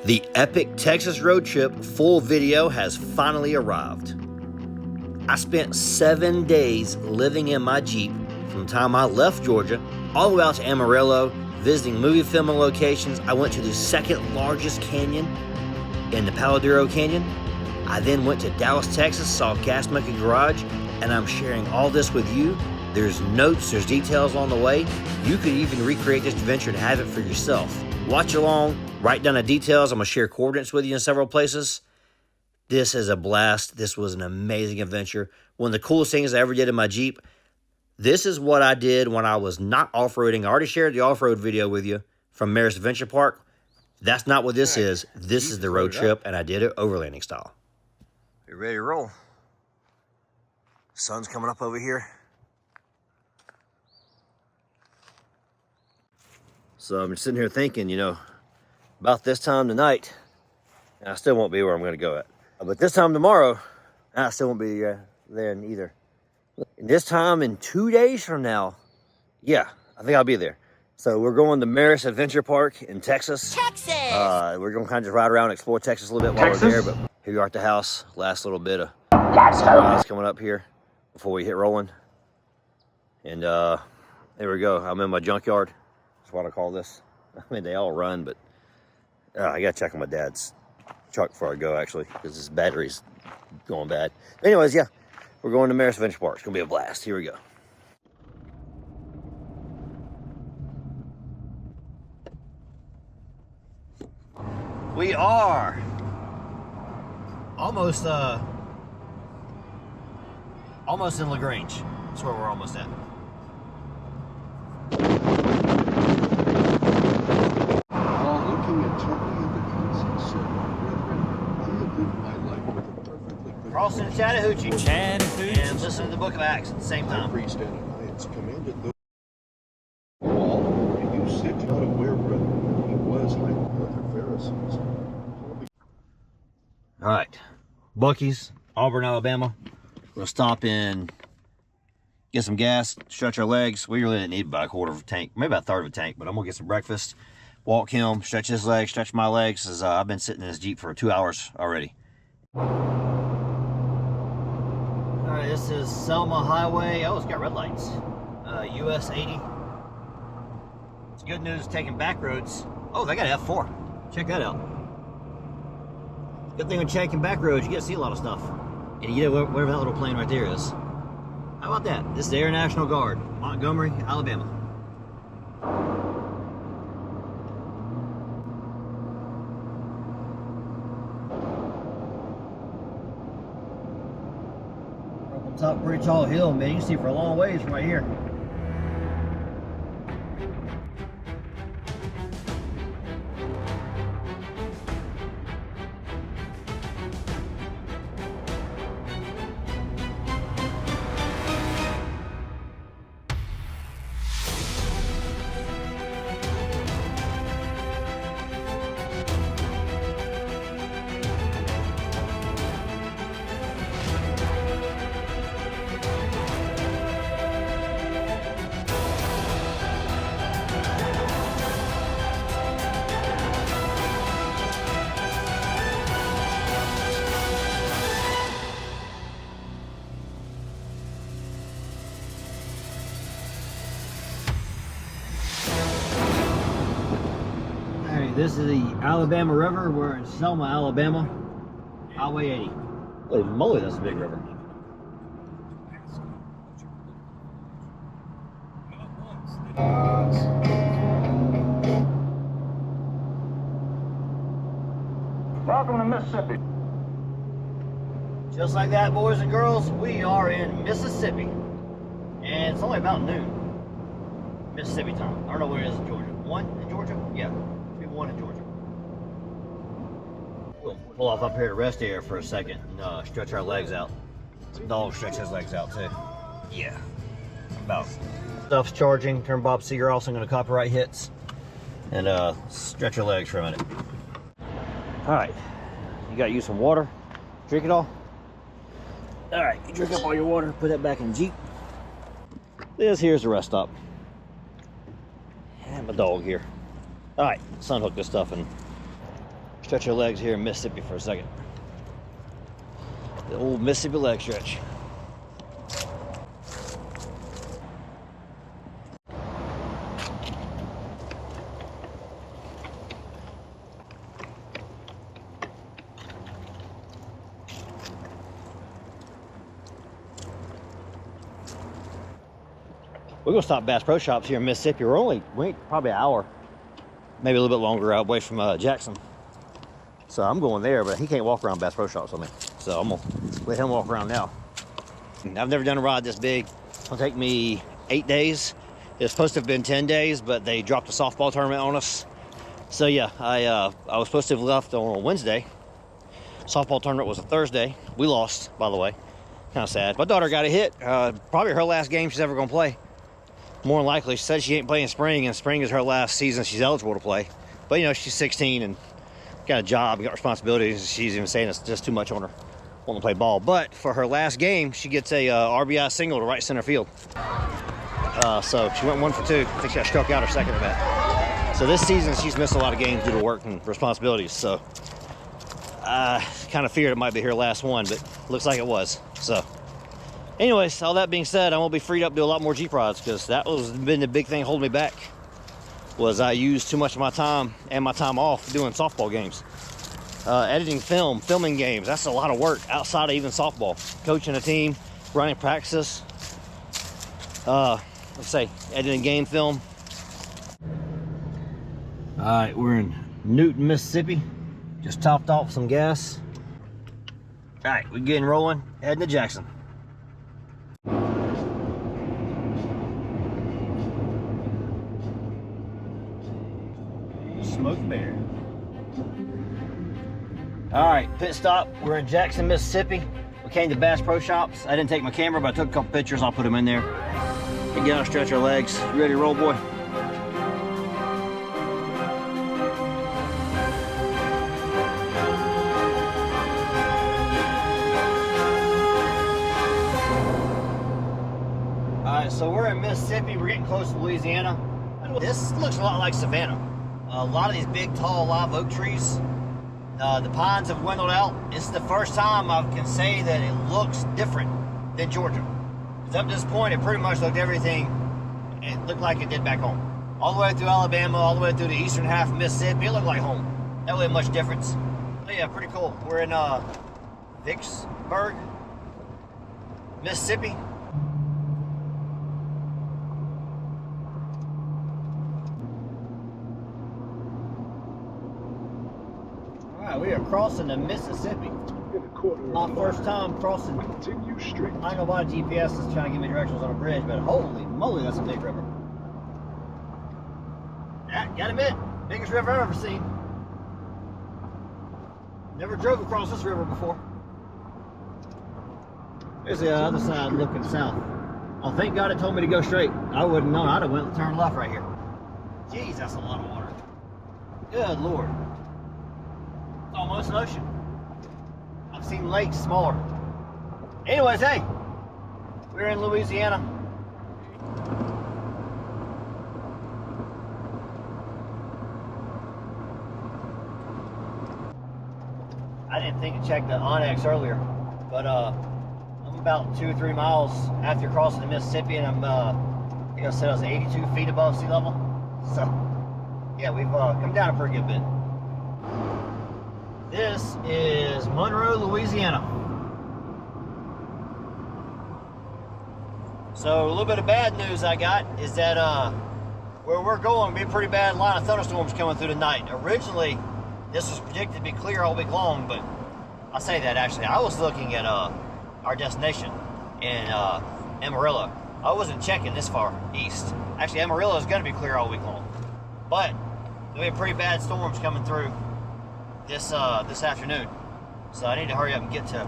The epic Texas road trip full video has finally arrived. I spent 7 days living in my Jeep from the time I left Georgia all the way out to Amarillo, visiting movie filming locations. I went to the second largest canyon in the Palo Duro Canyon. I then went to Dallas, Texas, saw Gas Monkey Garage, and I'm sharing all this with you. There's notes, there's details on the way. You could even recreate this adventure and have it for yourself. Watch along, write down the details. I'm gonna share coordinates with you in several places. This is a blast. This was an amazing adventure. One of the coolest things I ever did in my Jeep. This is what I did when I was not off-roading. I already shared the off-road video with you from MERUS Adventure Park. That's not what this is. This is the road trip, and I did it overlanding style. You ready to roll? Sun's coming up over here. So I'm sitting here thinking, you know, about this time tonight, and I still won't be where I'm going to go at. But this time tomorrow, I still won't be there either. And this time in 2 days from now, yeah, I think I'll be there. So we're going to MERUS Adventure Park in Texas. We're going to kind of just ride around and explore Texas a little bit while we're there. But here we are at the house. Last little bit of sunrise coming up here before we hit rolling. And there we go. I'm in my junkyard. That's what I call this. I mean, they all run, but I got to check on my dad's truck before I go, actually, because his battery's going bad. Anyways, yeah, we're going to MERUS Adventure Park. It's going to be a blast. Here we go. We are almost in LaGrange. That's where we're almost at. While looking intently at the concept, said, "Brethren, I have lived my life with a perfectly good Crossing Chattahoochee and listening to the Book of Acts at the same time. priest Ananias commanded those all, and you sit not aware, brethren, that he was like the other Pharisees. All right, Buc-ees, Auburn, Alabama. We're gonna stop in, get some gas, stretch our legs. We really didn't need about a quarter of a tank, maybe about a third of a tank, but I'm gonna get some breakfast, walk him, stretch his legs, stretch my legs, as I've been sitting in this Jeep for 2 hours already. All right, this is SEMA Highway. Oh, it's got red lights. US 80. It's good news taking back roads. Oh, they got F4. Check that out. Good thing when checking back roads, you get to see a lot of stuff. And you get whatever that little plane right there is. How about that? This is the Air National Guard, Montgomery, Alabama. Up on top, pretty tall hill, man. You can see for a long ways from right here. This is the Alabama River. We're in Selma, Alabama. Highway 80. Holy moly, that's a big river. Welcome to Mississippi. Just like that, boys and girls, we are in Mississippi. And it's only about noon. Mississippi time. I don't know where it is in Georgia. 1 in Georgia? Yeah. 1 in Georgia. We'll pull off up here to rest here for a second and stretch our legs out. Dog stretch his legs out too. Yeah. About stuff's charging. Turn Bob Seger off, so I'm going to copyright hits and stretch your legs for a minute. All right, you got to use some water. Drink it all. All right, you drink up all your water. Put that back in the Jeep. This here's the rest stop. And my dog here. All right, let's unhook this stuff and Stretch your legs here in Mississippi for a second. The old Mississippi leg stretch. We're gonna stop Bass Pro Shops here in Mississippi. We're probably an hour, maybe a little bit longer away from Jackson. So I'm going there, but he can't walk around Bass Pro Shops with me. So I'm gonna let him walk around now. I've never done a ride this big. It'll take me 8 days. It's supposed to have been 10 days, but they dropped a softball tournament on us. So yeah, I was supposed to have left on a Wednesday. Softball tournament was a Thursday. We lost, by the way. Kind of sad. My daughter got a hit. Probably her last game she's ever gonna play. More than likely, she said she ain't playing spring, and spring is her last season she's eligible to play. But you know, she's 16 and got a job, got responsibilities. She's even saying it's just too much on her wanting to play ball. But for her last game, she gets a RBI single to right center field. So she went 1 for 2. I think she got struck out her second at bat. So this season, she's missed a lot of games due to work and responsibilities. So I kind of feared it might be her last one, but looks like it was. So anyways, all that being said, I'm gonna be freed up to do a lot more Jeep rides, because that was been the big thing holding me back. Was I used too much of my time and my time off doing softball games. Editing film, filming games, that's a lot of work outside of even softball. Coaching a team, running practices, let's say editing game film. All right, we're in Newton, Mississippi. Just topped off some gas. All right, we're getting rolling, heading to Jackson. Smoked bear. All right, pit stop. We're in Jackson, Mississippi. We came to Bass Pro Shops. I didn't take my camera, but I took a couple pictures. I'll put them in there. And get out, stretch our legs. You ready to roll, boy? All right, so we're in Mississippi. We're getting close to Louisiana. This looks a lot like Savannah. A lot of these big, tall, live oak trees. The pines have dwindled out. It's the first time I can say that it looks different than Georgia. Because up to this point, it pretty much looked everything, it looked like it did back home. All the way through Alabama, all the way through the eastern half of Mississippi, it looked like home. That wasn't much difference. But yeah, pretty cool. We're in Vicksburg, Mississippi. We are crossing the Mississippi. My first time crossing. Continue straight. I ain't gonna buy a GPS that's trying to give me directions on a bridge, but holy moly, that's a big river. Yeah, gotta admit, biggest river I've ever seen. Never drove across this river before. There's the other side looking south. Oh, thank God it told me to go straight. I wouldn't know. I'd have went and turned left right here. Jeez, that's a lot of water. Good Lord. Almost an ocean. I've seen lakes smaller. Anyways, hey, we're in Louisiana. I didn't think to check the Onyx earlier, but I'm about 2 or 3 miles after crossing the Mississippi, and I think I said I was 82 feet above sea level. So yeah, we've come down a pretty good bit. This is Monroe, Louisiana. So a little bit of bad news I got is that where we're going will be a pretty bad line of thunderstorms coming through tonight. Originally, this was predicted to be clear all week long, but I say that actually. I was looking at our destination in Amarillo. I wasn't checking this far east. Actually, Amarillo is going to be clear all week long, but there'll be pretty bad storms coming through this afternoon. So I need to hurry up and get to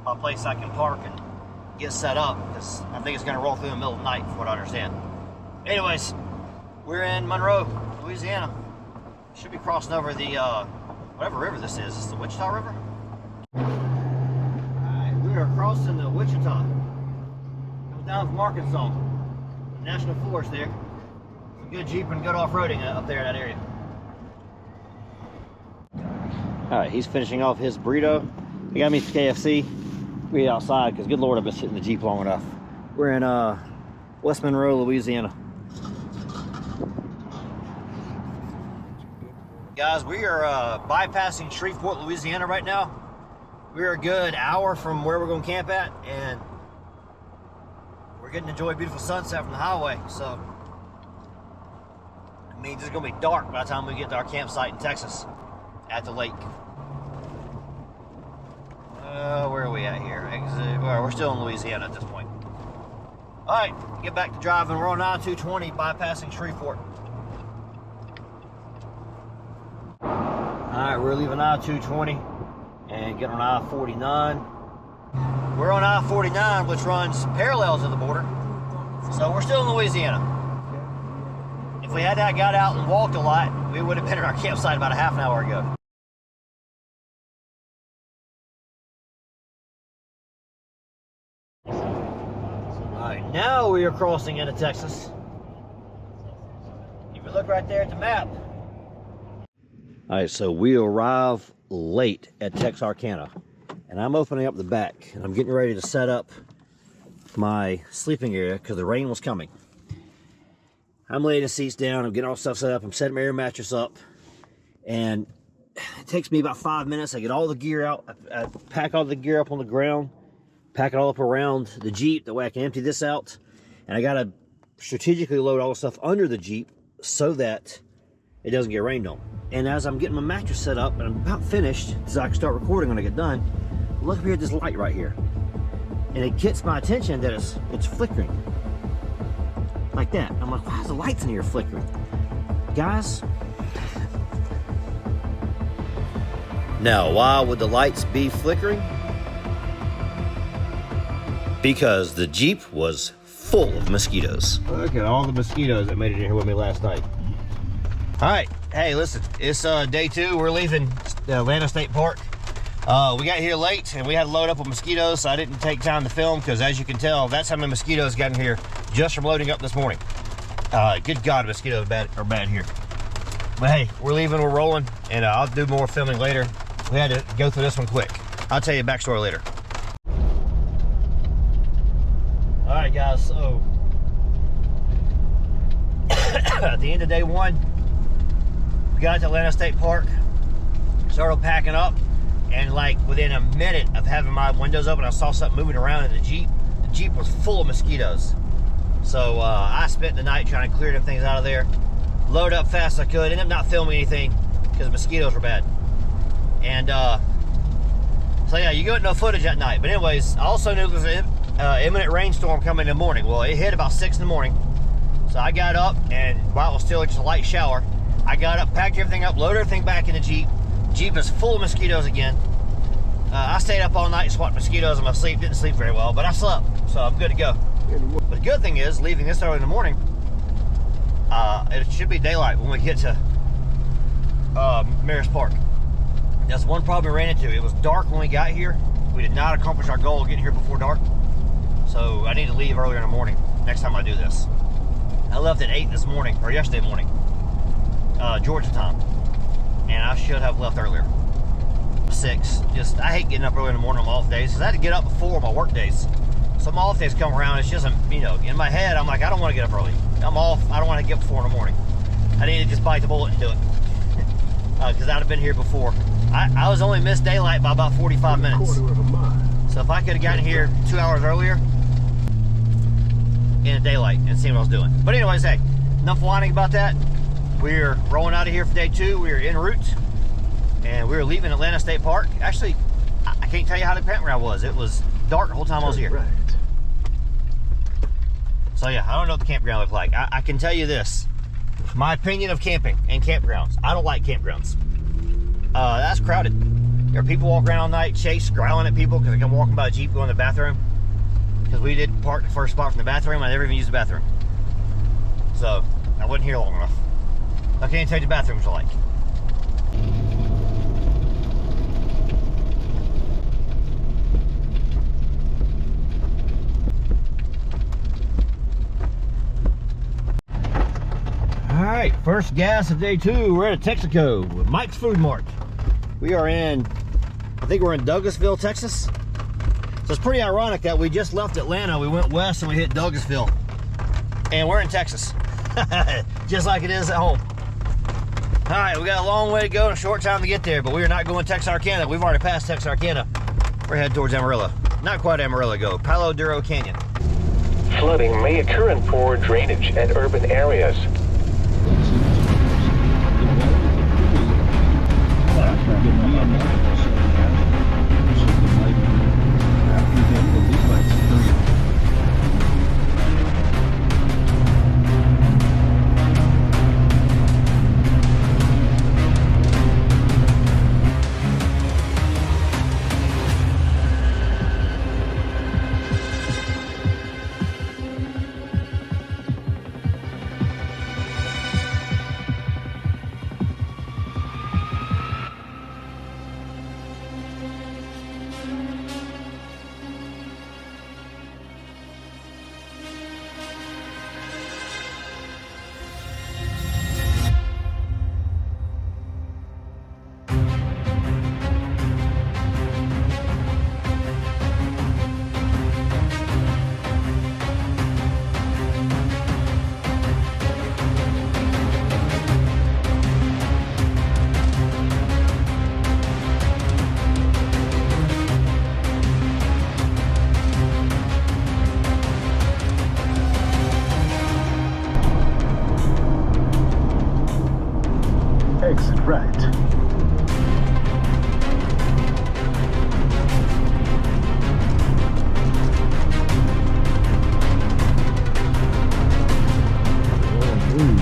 a place I can park and get set up, because I think it's going to roll through the middle of the night, from what I understand. Anyways, we're in Monroe, Louisiana. Should be crossing over the whatever river this is. Is this the Wichita River? Alright, we are crossing the Wichita. Comes down from Arkansas. The National Forest there. Some good Jeep and good off-roading up there in that area. All right, he's finishing off his burrito. He got me some KFC. We eat outside because, good Lord, I've been sitting in the Jeep long enough. We're in West Monroe, Louisiana. Guys, we are bypassing Shreveport, Louisiana right now. We're a good hour from where we're going to camp at, and we're getting to enjoy a beautiful sunset from the highway. So, it means it's going to be dark by the time we get to our campsite in Texas at the lake. Where are we at here? Exit. Well, we're still in Louisiana at this point. All right, get back to driving. We're on I-220 bypassing Shreveport. All right, we're leaving I-220 and get on I-49. We're on I-49, which runs parallel to the border. So we're still in Louisiana. If we had got out and walked a lot, we would have been at our campsite about a half an hour ago. Alright, now we are crossing into Texas. If you look right there at the map. Alright, so we arrive late at Texarkana. And I'm opening up the back. And I'm getting ready to set up my sleeping area because the rain was coming. I'm laying the seats down. I'm getting all stuff set up. I'm setting my air mattress up. And it takes me about 5 minutes. I get all the gear out. I pack all the gear up on the ground. Pack it all up around the Jeep, that way I can empty this out. And I gotta strategically load all the stuff under the Jeep so that it doesn't get rained on. And as I'm getting my mattress set up and I'm about finished, so I can start recording when I get done, look up here at this light right here. And it gets my attention that it's flickering. Like that. I'm like, why is the lights in here flickering? Guys. Now, why would the lights be flickering? Because the Jeep was full of mosquitoes. Look at all the mosquitoes that made it in here with me last night. All right, hey, listen, it's day 2. We're leaving Atlanta State Park. We got here late and we had to load up with mosquitoes, so I didn't take time to film because, as you can tell, that's how many mosquitoes got in here just from loading up this morning. Good God, mosquitoes are bad here. But hey, we're leaving, we're rolling, and I'll do more filming later. We had to go through this one quick. I'll tell you a backstory later. All right, guys, so at the end of day 1, we got to Atlanta State Park, started packing up, and like within a minute of having my windows open, I saw something moving around in the Jeep. The Jeep was full of mosquitoes. So I spent the night trying to clear them things out of there, load up fast as I could, ended up not filming anything because the mosquitoes were bad. And so yeah, you got no footage that night. But anyways, I also knew there was an imminent rainstorm coming in the morning. Well, it hit about 6 in the morning. So I got up, and while it was still just a light shower, I got up, packed everything up, loaded everything back in the Jeep. Jeep is full of mosquitoes again. I stayed up all night and swatted mosquitoes in my sleep. Didn't sleep very well, but I slept, so I'm good to go. But the good thing is, leaving this early in the morning, it should be daylight when we get to MERUS Park. That's one problem we ran into. It was dark when we got here. We did not accomplish our goal of getting here before dark. So I need to leave earlier in the morning next time I do this. I left at 8 this morning, or yesterday morning, Georgia time. And I should have left earlier. 6. Just, I hate getting up early in the morning on my off days because I had to get up before my work days. So my off days come around, it's just, you know, in my head, I'm like, I don't want to get up early. I'm off, I don't want to get up 4 in the morning. I need to just bite the bullet and do it. Because I'd have been here before. I was only missed daylight by about 45 minutes. So if I could have gotten here 2 hours earlier in the daylight and seen what I was doing. But anyways, hey, enough whining about that. We're rolling out of here for day 2. We're en route. And we're leaving Atlanta State Park. Actually, I can't tell you how the campground was. It was dark the whole time I was here. Right. So yeah, I don't know what the campground looked like. I can tell you this. My opinion of camping and campgrounds. I don't like campgrounds. That's crowded. There are people walking around all night, chase, growling at people because they come walking by a Jeep going to the bathroom. Because we did park the first spot from the bathroom. I never even used the bathroom. So, I wasn't here long enough. I can't tell you the bathrooms are like. Alright, first gas of day 2. We're at Texarkana with Mike's Food Mart. We are in, I think we're in Douglasville, Texas. So it's pretty ironic that we just left Atlanta, we went west and we hit Douglasville. And we're in Texas. Just like it is at home. All right, we got a long way to go and a short time to get there, but we are not going Texarkana. We've already passed Texarkana. We're headed towards Amarillo. Not quite Amarillo, go. Palo Duro Canyon. Flooding may occur in poor drainage and urban areas. Exit right.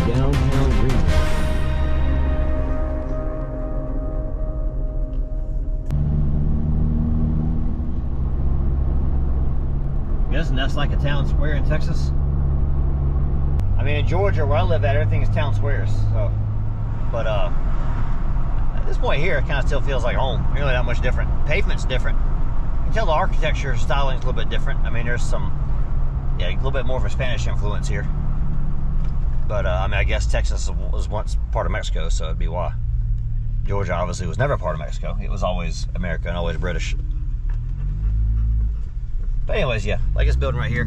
Downtown Green. Guessing that's like a town square in Texas. I mean, in Georgia, where I live at, everything is town squares. So, but at this point here, it kind of still feels like home. Really, not much different. Pavement's different. You can tell the architecture styling's a little bit different. I mean, there's some, yeah, a little bit more of a Spanish influence here. But I mean, I guess Texas was once part of Mexico, so it'd be why. Georgia obviously was never part of Mexico. It was always America and always British. But anyways, yeah, like this building right here.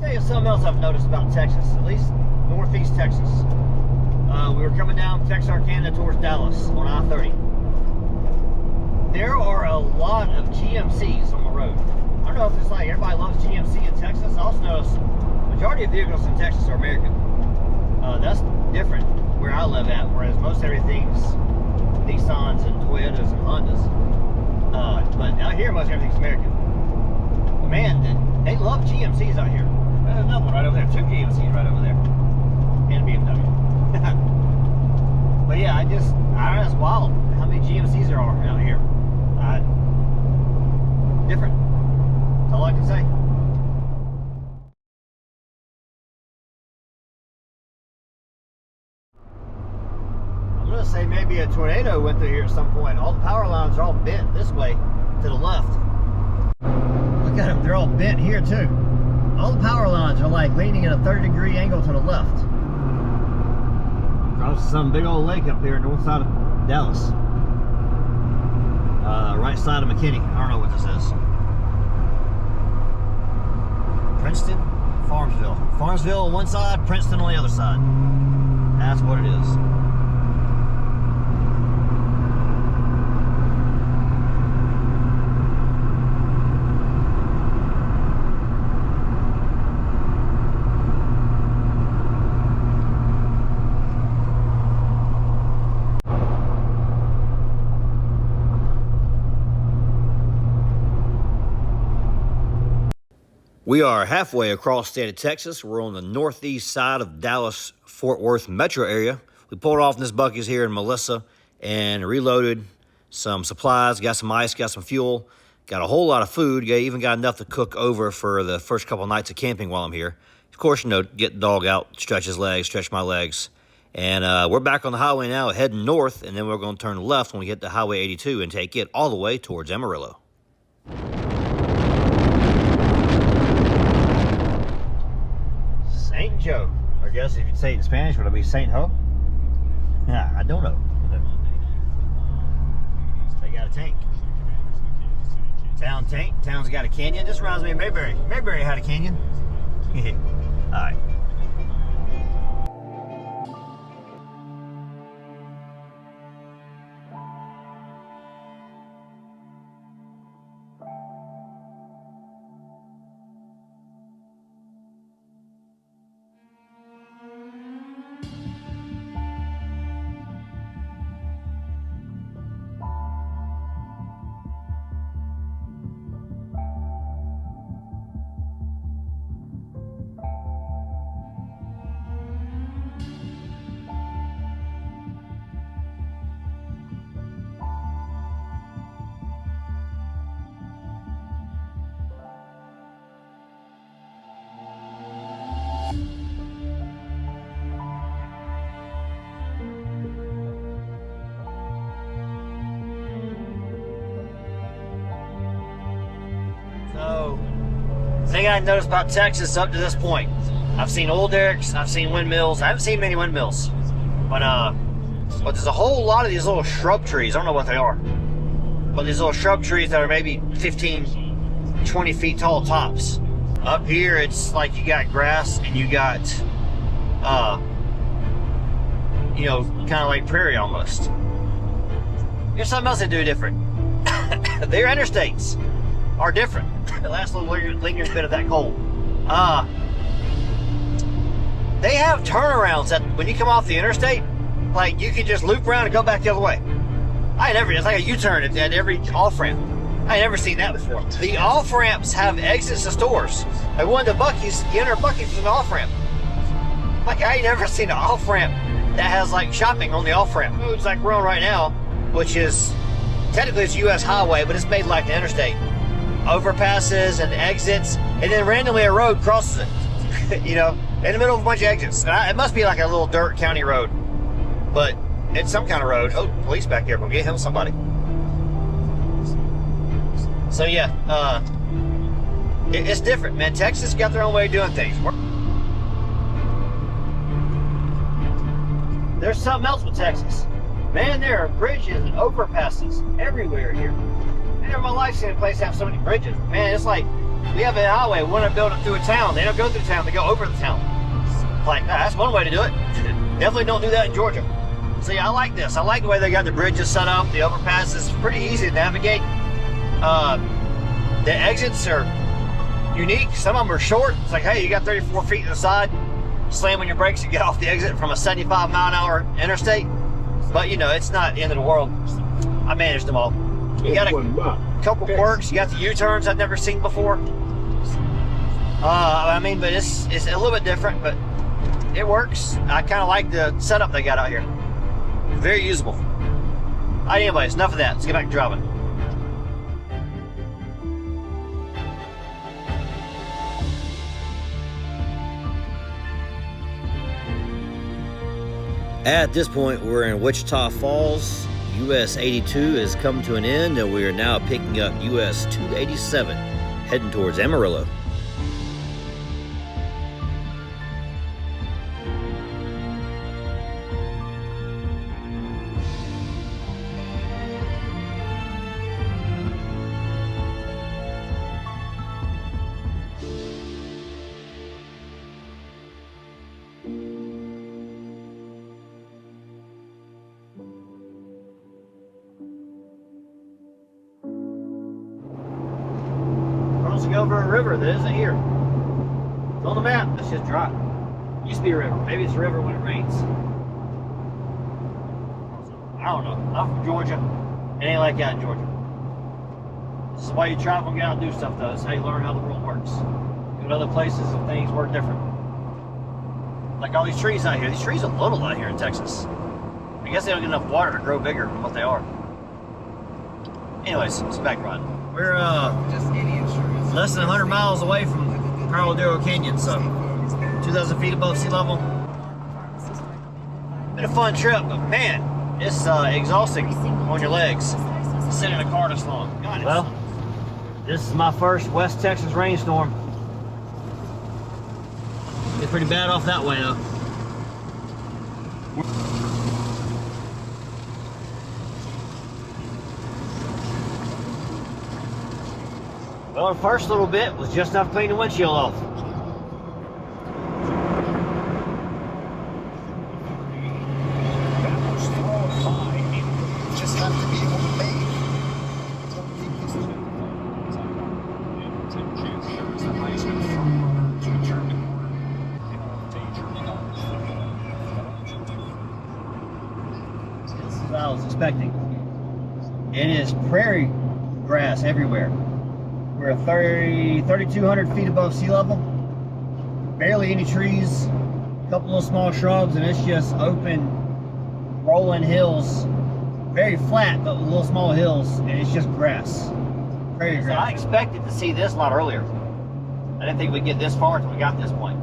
Tell you something else I've noticed about Texas, at least northeast Texas. We were coming down Texarkana towards Dallas on I-30. There are a lot of GMCs on the road. I don't know if it's like everybody loves GMC in Texas. I also notice the majority of vehicles in Texas are American. That's different where I live at, whereas most everything's Nissans and Toyotas and Hondas. But out here, most everything's American. Man, they love GMCs out here. There's another one right over there. 2 GMCs right over there. And a BMW. But yeah, I don't know, it's wild how many GMCs there are out here. Different. That's all I can say. I'm gonna say maybe a tornado went through here at some point. All the power lines are all bent this way to the left. Look at them, they're all bent here too. All the power lines are like leaning at a 30-degree angle to the left. Across some big old lake up here, north side of Dallas. Right side of McKinney. I don't know what this is. Princeton, Farmsville. Farmsville on one side, Princeton on the other side. That's what it is. We are halfway across the state of Texas. We're on the northeast side of Dallas-Fort Worth metro area. We pulled off in this Buc-ees here in Melissa and reloaded some supplies, got some ice, got some fuel, got a whole lot of food, even got enough to cook over for the first couple nights of camping while I'm here. Of course, you know, get the dog out, stretch his legs, stretch my legs. And we're back on the highway now, heading north, and then we're going to turn left when we hit the Highway 82 and take it all the way towards Amarillo. guess if you'd say it in Spanish, would it be Saint Ho? Yeah, I don't know. They got a tank. Town tank. Town's got a canyon. This reminds me of Mayberry. Mayberry had a canyon. Alright. So, the thing I noticed about Texas up to this point, I've seen oil derricks, I've seen windmills. I haven't seen many windmills, but there's a whole lot of these little shrub trees. I don't know what they are, but these little shrub trees that are maybe 15, 20 feet tall tops. Up here, it's like you got grass and you got, you know, kind of like prairie almost. Here's something else they do different. Their interstates are different. The last little lingering bit of that cold. They have turnarounds that when you come off the interstate, like you can just loop around and go back the other way. It's like a U-turn at every off-ramp. I ain't never seen that before. The off-ramps have exits to stores. Like one of the Buc-ees, you enter Buc-ees from the off-ramp. Like I ain't never seen an off-ramp that has like shopping on the off-ramp. It's like we're on right now, which is technically it's U.S. highway, but it's made like the interstate. Overpasses and exits, and then randomly a road crosses it. You know, in the middle of a bunch of exits. It must be like a little dirt county road, but it's some kind of road. Oh, police back there. We'll get him somebody. So yeah, it's different, man. Texas got their own way of doing things. There's something else with Texas. Man, there are bridges and overpasses everywhere here. I never in my life seen a place have so many bridges. Man, it's like we have a highway, we want to build it through a town. They don't go through town, they go over the town. Like, that's one way to do it. Definitely don't do that in Georgia. See, I like this. I like the way they got the bridges set up, the overpasses. Pretty easy to navigate. The exits are unique. Some of them are short. It's like, hey, you got 34 feet to the side. Slam on your brakes and get off the exit from a 75-mile-an-hour interstate. But, you know, it's not the end of the world. I managed them all. You got a couple quirks. You got the U-turns I've never seen before. I mean, but it's a little bit different, but it works. I kind of like the setup they got out here. Very usable. All right, anyways, enough of that. Let's get back to driving. At this point, we're in Wichita Falls. US 82 has come to an end, and we are now picking up US 287, heading towards Amarillo. Crossing over a river that isn't here. It's on the map, it's just dry. Used to be a river. Maybe it's a river when it rains. I don't know. I'm from Georgia. It ain't like that in Georgia. This is why you travel and get out and do stuff, though. It's how you learn how the world works. Go to other places and things work different. Like all these trees out here. These trees are little out here in Texas. I guess they don't get enough water to grow bigger than what they are. Anyways, it's back riding. We're less than 100 miles away from Palo Duro Canyon, so 2,000 feet above sea level. Been a fun trip, but man, it's exhausting on your legs. Sitting in a car this long. Well, this is my first West Texas rainstorm. It's pretty bad off that way though. Well, the first little bit was just enough to clean the windshield off. Just have to be homemade. This is what I was expecting. It is prairie grass everywhere. We're 3,200 feet above sea level. Barely any trees, a couple of small shrubs, and it's just open, rolling hills. Very flat, but with little small hills, and it's just grass. Prairie grass. I expected to see this a lot earlier. I didn't think we'd get this far until we got to this point.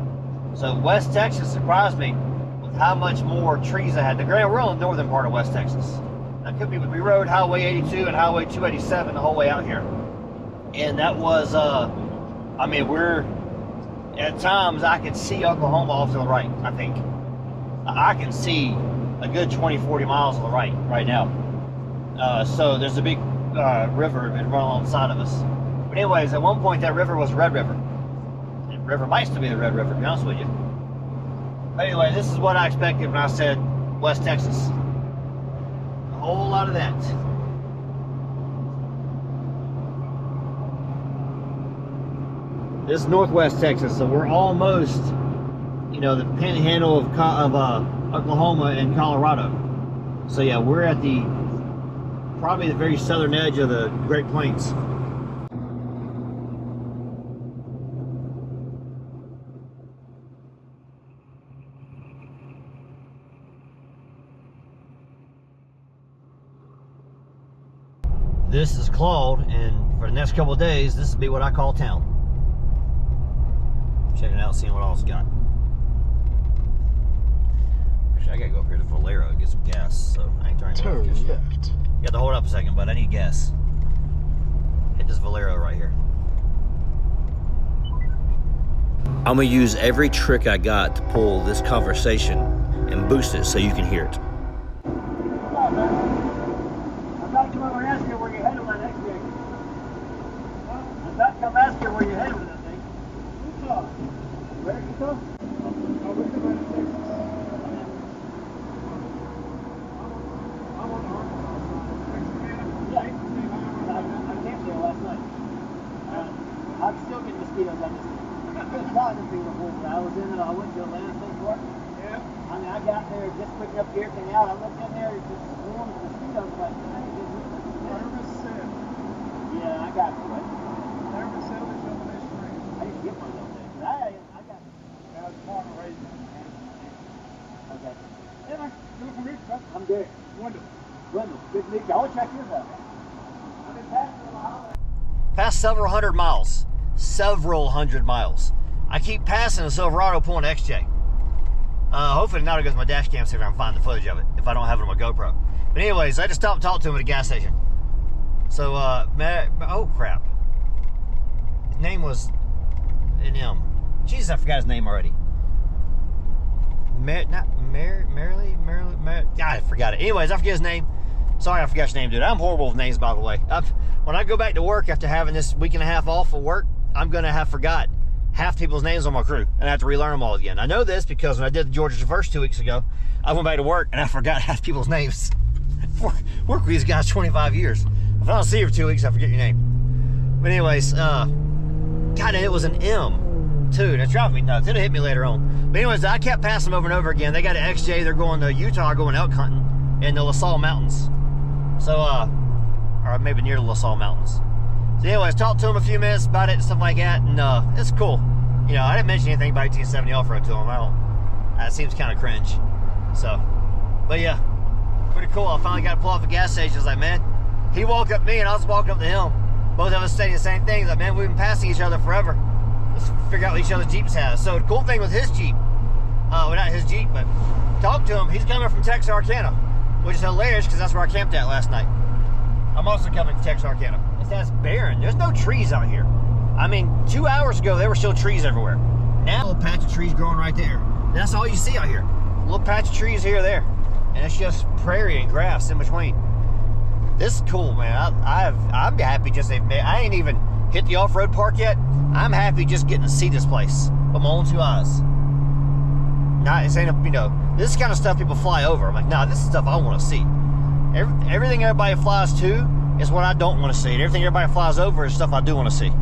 So West Texas surprised me with how much more trees I had. We're on the northern part of West Texas. That could be, we rode Highway 82 and Highway 287 the whole way out here. And that was, I mean, at times I could see Oklahoma off to the right, I think. I can see a good 20, 40 miles to the right now. So there's a big river that runs alongside of us. But anyways, at one point that river was Red River. And the river might still be the Red River, to be honest with you. But anyway, this is what I expected when I said West Texas. A whole lot of that. This is Northwest Texas, so we're almost, you know, the panhandle of Oklahoma and Colorado. So yeah, we're at probably the very southern edge of the Great Plains. This is Claude, and for the next couple of days, this will be what I call town. Checking it out, seeing what all's got. Actually, I gotta go up here to Valero and get some gas, so I ain't turning Turn left. You have to hold up a second, but I need gas. Hit this Valero right here. I'm gonna use every trick I got to pull this conversation and boost it so you can hear it. Come on, man. I'm about to come over and ask you where you're headed with that next thing. I'm about to come ask you where you're headed with that thing. Utah. Where did you go? Oh, we're going to Texas. I want to Texarkana. Yeah. I camped there last night. I'm still getting mosquitoes. I just got this thing before, but I was in it. I went to Atlanta so far. Yeah. I mean, I got there just picking up everything out. I looked in there, just warm with mosquitoes. Like, MERUS said. yeah, I got it. MERUS said there's no fish ring. I didn't get one of those things. I got it. Now it's born and raised in Okay. Yeah, man. Good for me, bro. I'm good. Wonderful. Wendell, good to meet you. I want to check yours out. I've been passing a lot. Past several hundred miles. Several hundred miles. I keep passing a Silverado pulling XJ. Hopefully now it goes to my dash cam so I can find the footage of it if I don't have it on my GoPro. But anyways, I just stopped and talked to him at a gas station. So, oh crap. His name was an M. Jesus, I forgot his name already. I forgot it. Anyways, I forget his name. Sorry, I forgot your name, dude. I'm horrible with names, by the way. When I go back to work after having this week and a half off of work, I'm going to have forgot half people's names on my crew, and I have to relearn them all again. I know this because when I did the Georgia Traverse 2 weeks ago, I went back to work and I forgot half people's names. Work with these guys 25 years. If I don't see you for 2 weeks, I forget your name. But anyways, God, it was an M, too. And it's driving me nuts. It'll hit me later on. But anyways, I kept passing them over and over again. They got an XJ. They're going to Utah, going elk hunting in the La Salle Mountains. So, or maybe near the La Salle Mountains. So anyways, talked to him a few minutes about it and stuff like that, and it's cool. You know, I didn't mention anything about 1870 off-road to him. That seems kind of cringe. So, but yeah, pretty cool. I finally got to pull off a gas station. I was like, man, he walked up to me and I was walking up to him. Both of us saying the same thing. Like, man, we've been passing each other forever. Let's figure out what each other's Jeeps have. So the cool thing with his Jeep, well, not his Jeep, but talk to him. He's coming from Texarkana, which is hilarious because that's where I camped at last night. I'm also coming to Texarkana. That's barren. There's no trees out here. I mean, 2 hours ago, there were still trees everywhere. Now, a patch of trees growing right there. That's all you see out here. little patch of trees here or there, and it's just prairie and grass in between. This is cool, man. I'm happy just they've made. I ain't even hit the off-road park yet. I'm happy just getting to see this place with my own 2 eyes. Not this ain't a, you know, this is kind of stuff people fly over. I'm like, nah, this is stuff I want to see. Everything everybody flies to is what I don't want to see. And everything everybody flies over is stuff I do want to see.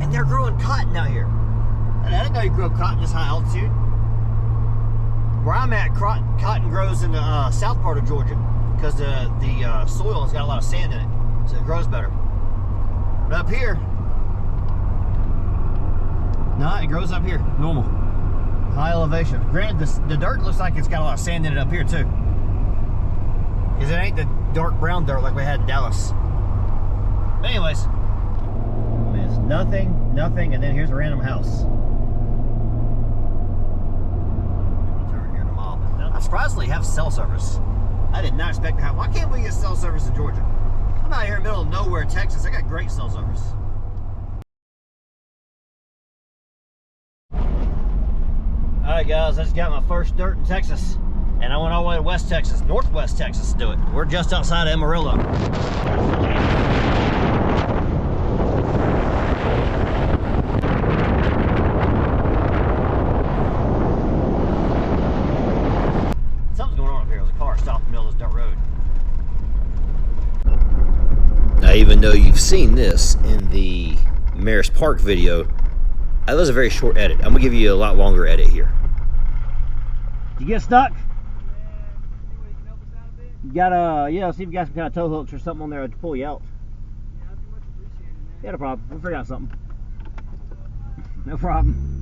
And they're growing cotton out here. I didn't know you grow cotton this high altitude. Where I'm at, cotton grows in the south part of Georgia because the soil has got a lot of sand in it, so it grows better. But up here, no, it grows up here, normal, high elevation. Granted, the dirt looks like it's got a lot of sand in it up here too, because it ain't the dark brown dirt like we had in Dallas. But anyways, there's nothing, and then here's a random house. I surprisingly have cell service. I did not expect to have. Why can't we get cell service in Georgia? I'm out here in the middle of nowhere, Texas. I got great cell service. All right, guys, I just got my first dirt in Texas, and I went all the way to West Texas, Northwest Texas to do it. We're just outside of Amarillo. Now, even though you've seen this in the MERUS Park video, that was a very short edit. I'm gonna give you a lot longer edit here. You get stuck? You gotta, yeah, see if you got some kind of tow hooks or something on there to pull you out. Yeah, that'd be much appreciated, man. Yeah, no problem. We'll figure out something. No problem.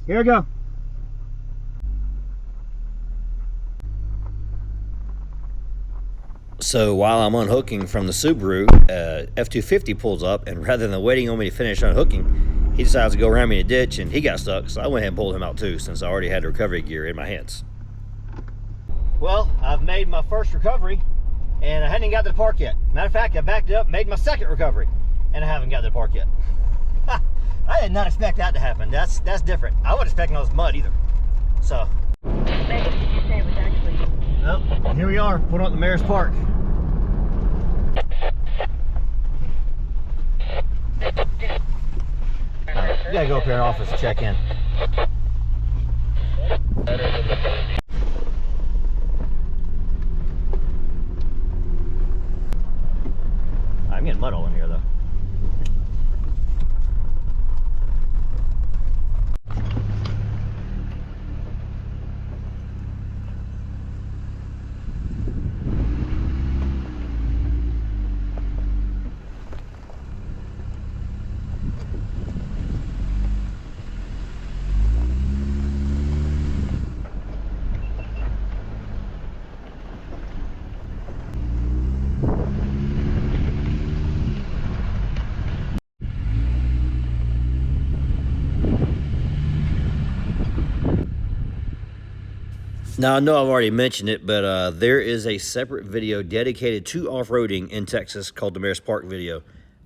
Here we go. So while I'm unhooking from the Subaru, F-250 pulls up, and rather than waiting on me to finish unhooking, he decides to go around me in a ditch, and he got stuck, so I went ahead and pulled him out too, since I already had the recovery gear in my hands. Well, I've made my first recovery, and I hadn't even got to the park yet. Matter of fact, I backed it up, made my second recovery, and I haven't got to the park yet. I did not expect that to happen. That's different. I wasn't expecting those mud either. So. Megan, did you say it was actually? Well, here we are, put on the MERUS Park. Right, you gotta go up here in office and check in. I'm getting mud all in here though. Now, I know I've already mentioned it, but there is a separate video dedicated to off-roading in Texas called the MERUS Park video.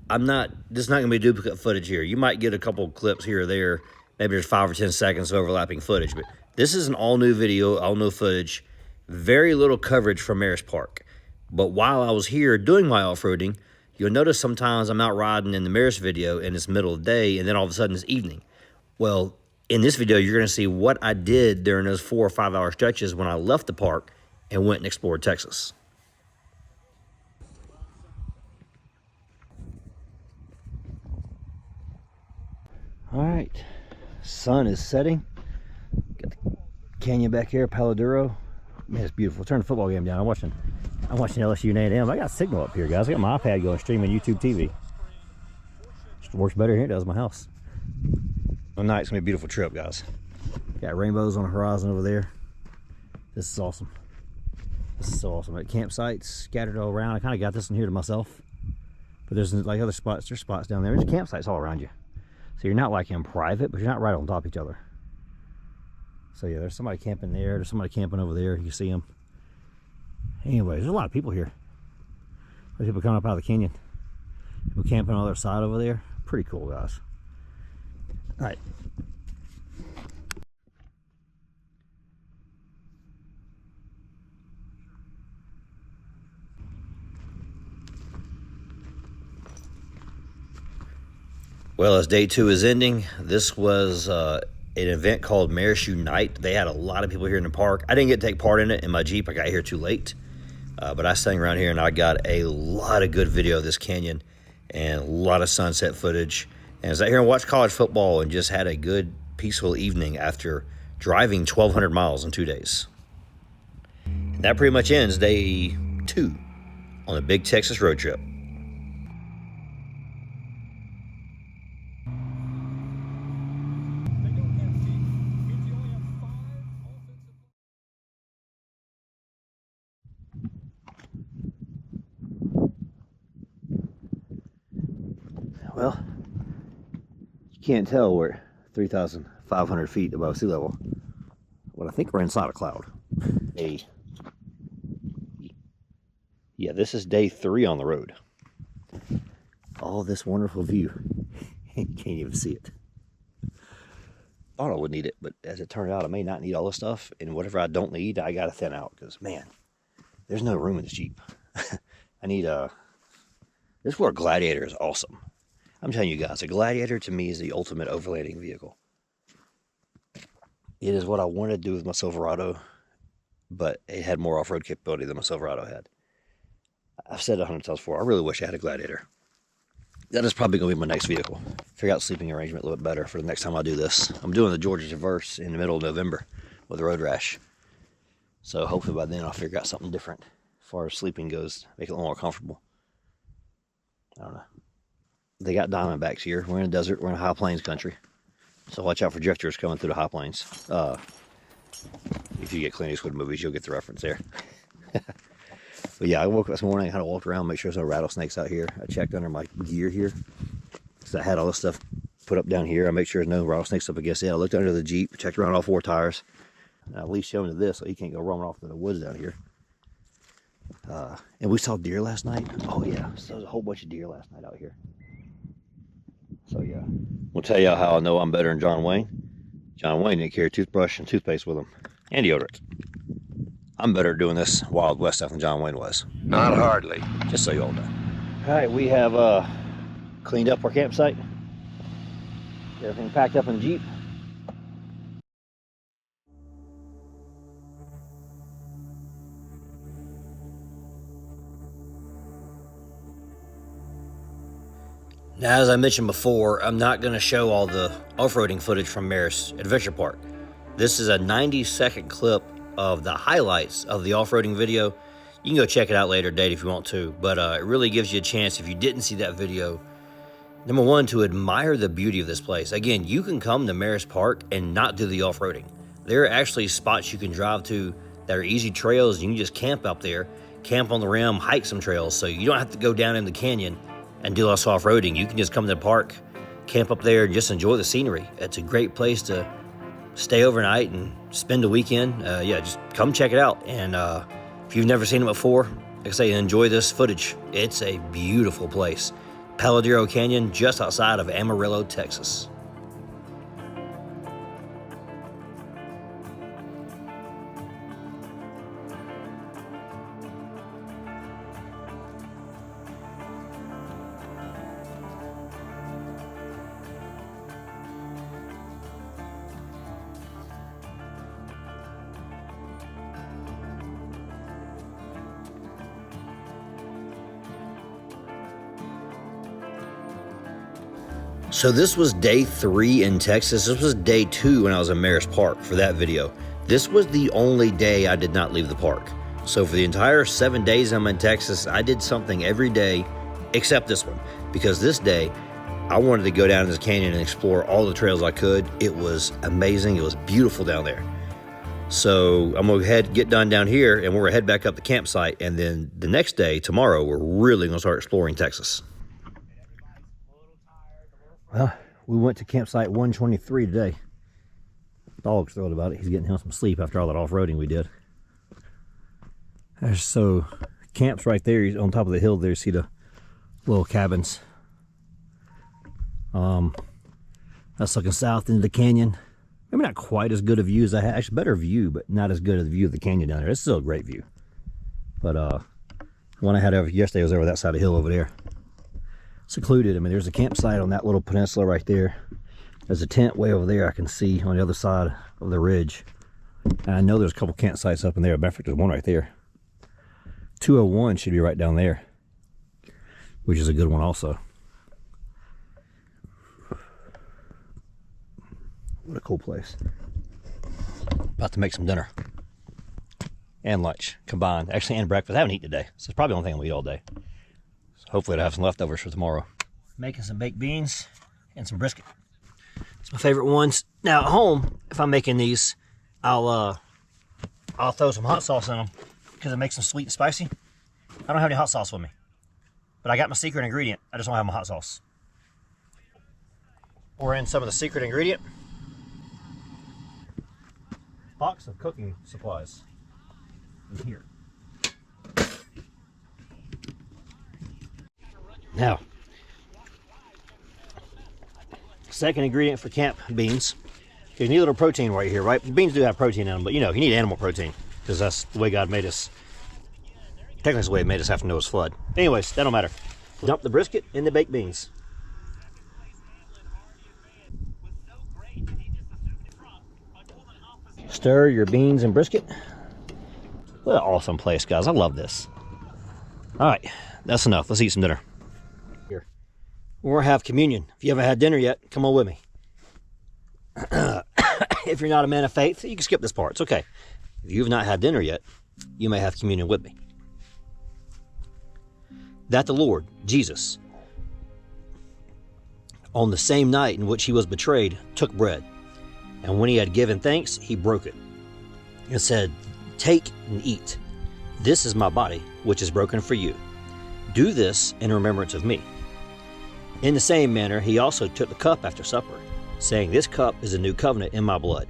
This is not going to be duplicate footage here. You might get a couple clips here or there. Maybe there's 5 or 10 seconds of overlapping footage, but this is an all-new video, all-new footage. Very little coverage from MERUS Park. But while I was here doing my off-roading, you'll notice sometimes I'm out riding in the MERUS video and it's middle of the day, and then all of a sudden it's evening. Well, in this video, you're going to see what I did during those 4 or 5 hour stretches when I left the park and went and explored Texas. All right, sun is setting. Got the canyon back here, Palo Duro. Man, it's beautiful. Turn the football game down. I'm watching LSU and A&M. I got signal up here, guys. I got my iPad going, streaming YouTube TV. It works better here than it does in my house. Tonight it's gonna be a beautiful trip, guys. Got rainbows on the horizon over there. This is awesome. This is so awesome. At campsites scattered all around. I kind of got this one here to myself, but there's like other spots. There's spots down there. There's campsites all around you, so you're not like in private, but you're not right on top of each other. So yeah, there's somebody camping there. There's somebody camping over there. You can see them. Anyways, there's a lot of people here. There's people coming up out of the canyon. People camping on the other side over there. Pretty cool, guys. All right. Well, as day 2 is ending, this was an event called MERUS Unite. They had a lot of people here in the park. I didn't get to take part in it in my Jeep. I got here too late. But I sang around here and I got a lot of good video of this canyon and a lot of sunset footage. And I was out here and watched college football and just had a good, peaceful evening after driving 1,200 miles in 2 days. And that pretty much ends day 2 on a big Texas road trip. Well, you can't tell we're 3,500 feet above sea level. Well, I think we're inside a cloud. Yeah, this is day 3 on the road. All this wonderful view. Can't even see it. Thought I would need it, but as it turned out, I may not need all this stuff. And whatever I don't need, I gotta thin out because, man, there's no room in this Jeep. I need this Ford Gladiator is awesome. I'm telling you guys, a Gladiator to me is the ultimate overlanding vehicle. It is what I wanted to do with my Silverado, but it had more off-road capability than my Silverado had. I've said it 100 times before, I really wish I had a Gladiator. That is probably going to be my next vehicle. Figure out sleeping arrangement a little bit better for the next time I do this. I'm doing the Georgia Traverse in the middle of November with a road rash. So hopefully by then I'll figure out something different as far as sleeping goes, make it a little more comfortable. I don't know. They got Diamondbacks here. We're in a desert. We're in a high plains country. So watch out for drifters coming through the high plains. If you get Clint Eastwood movies, you'll get the reference there. But yeah, I woke up this morning, I kind of walked around, make sure there's no rattlesnakes out here. I checked under my gear here, because I had all this stuff put up down here. I make sure there's no rattlesnakes up against it. I looked under the Jeep, checked around all 4 tires. And I leashed him to this, so he can't go roaming off to the woods down here. And we saw deer last night. Oh yeah, so there's a whole bunch of deer last night out here. So yeah, we'll tell y'all how I know I'm better than John Wayne. John Wayne didn't carry a toothbrush and toothpaste with him, and deodorant. I'm better at doing this Wild West stuff than John Wayne was. Not hardly. Just so you all know. All right, we have cleaned up our campsite. Everything packed up in the Jeep. Now, as I mentioned before, I'm not going to show all the off-roading footage from MERUS Adventure Park. This is a 90-second clip of the highlights of the off-roading video. You can go check it out later date if you want to, but it really gives you a chance, if you didn't see that video, number one, to admire the beauty of this place. Again, you can come to MERUS Park and not do the off-roading. There are actually spots you can drive to that are easy trails. You can just camp up there, camp on the rim, hike some trails, so you don't have to go down in the canyon and do less off-roading. You can just come to the park, camp up there, and just enjoy the scenery. It's a great place to stay overnight and spend the weekend. Yeah, just come check it out. And if you've never seen it before, like I say, enjoy this footage. It's a beautiful place. Palo Duro Canyon, just outside of Amarillo, Texas. So this was day 3 in Texas. This was day 2 when I was in MERUS Park for that video. This was the only day I did not leave the park. So for the entire 7 days I'm in Texas, I did something every day except this one. Because this day, I wanted to go down this canyon and explore all the trails I could. It was amazing. It was beautiful down there. So I'm gonna get done down here, and we're gonna head back up the campsite. And then the next day, tomorrow, we're really gonna start exploring Texas. Well, we went to campsite 123 today. Dog's thrilled about it. He's getting him some sleep after all that off-roading we did. There's so camp's right there. He's on top of the hill there. You see the little cabins. That's looking south into the canyon. Maybe not quite as good a view as I had. Actually, better view, but not as good as the view of the canyon down there. It's still a great view. But the one I had over yesterday was over that side of the hill over there. Secluded. I mean, there's a campsite on that little peninsula right there. There's a tent way over there I can see on the other side of the ridge. And I know there's a couple campsites up in there. Matter of fact, there's one right there. 201 should be right down there, which is a good one also. What a cool place. About to make some dinner and lunch combined, actually, and breakfast. I haven't eaten today, so it's probably the only thing I'll eat all day. So hopefully I'll have some leftovers for tomorrow. Making some baked beans and some brisket. It's my favorite ones. Now at home, if I'm making these, I'll throw some hot sauce in them because it makes them sweet and spicy. I don't have any hot sauce with me, but I got my secret ingredient. I just don't have my hot sauce. Pour in some of the secret ingredient. Box of cooking supplies in here. Now, second ingredient for camp beans. You need a little protein right here, right? Beans do have protein in them, but you know, you need animal protein because that's the way God made us. Technically, it's the way He made us after Noah's flood. Anyways, that don't matter. Dump the brisket in the baked beans. Stir your beans and brisket. What an awesome place, guys. I love this. All right, that's enough. Let's eat some dinner. Here. We're going to have communion. If you haven't had dinner yet, come on with me. If you're not a man of faith, you can skip this part. It's okay. If you've not had dinner yet, you may have communion with me. That the Lord, Jesus, on the same night in which He was betrayed, took bread. And when He had given thanks, He broke it and said, "Take and eat. This is my body, which is broken for you. Do this in remembrance of me." In the same manner, He also took the cup after supper, saying, "This cup is a new covenant in my blood.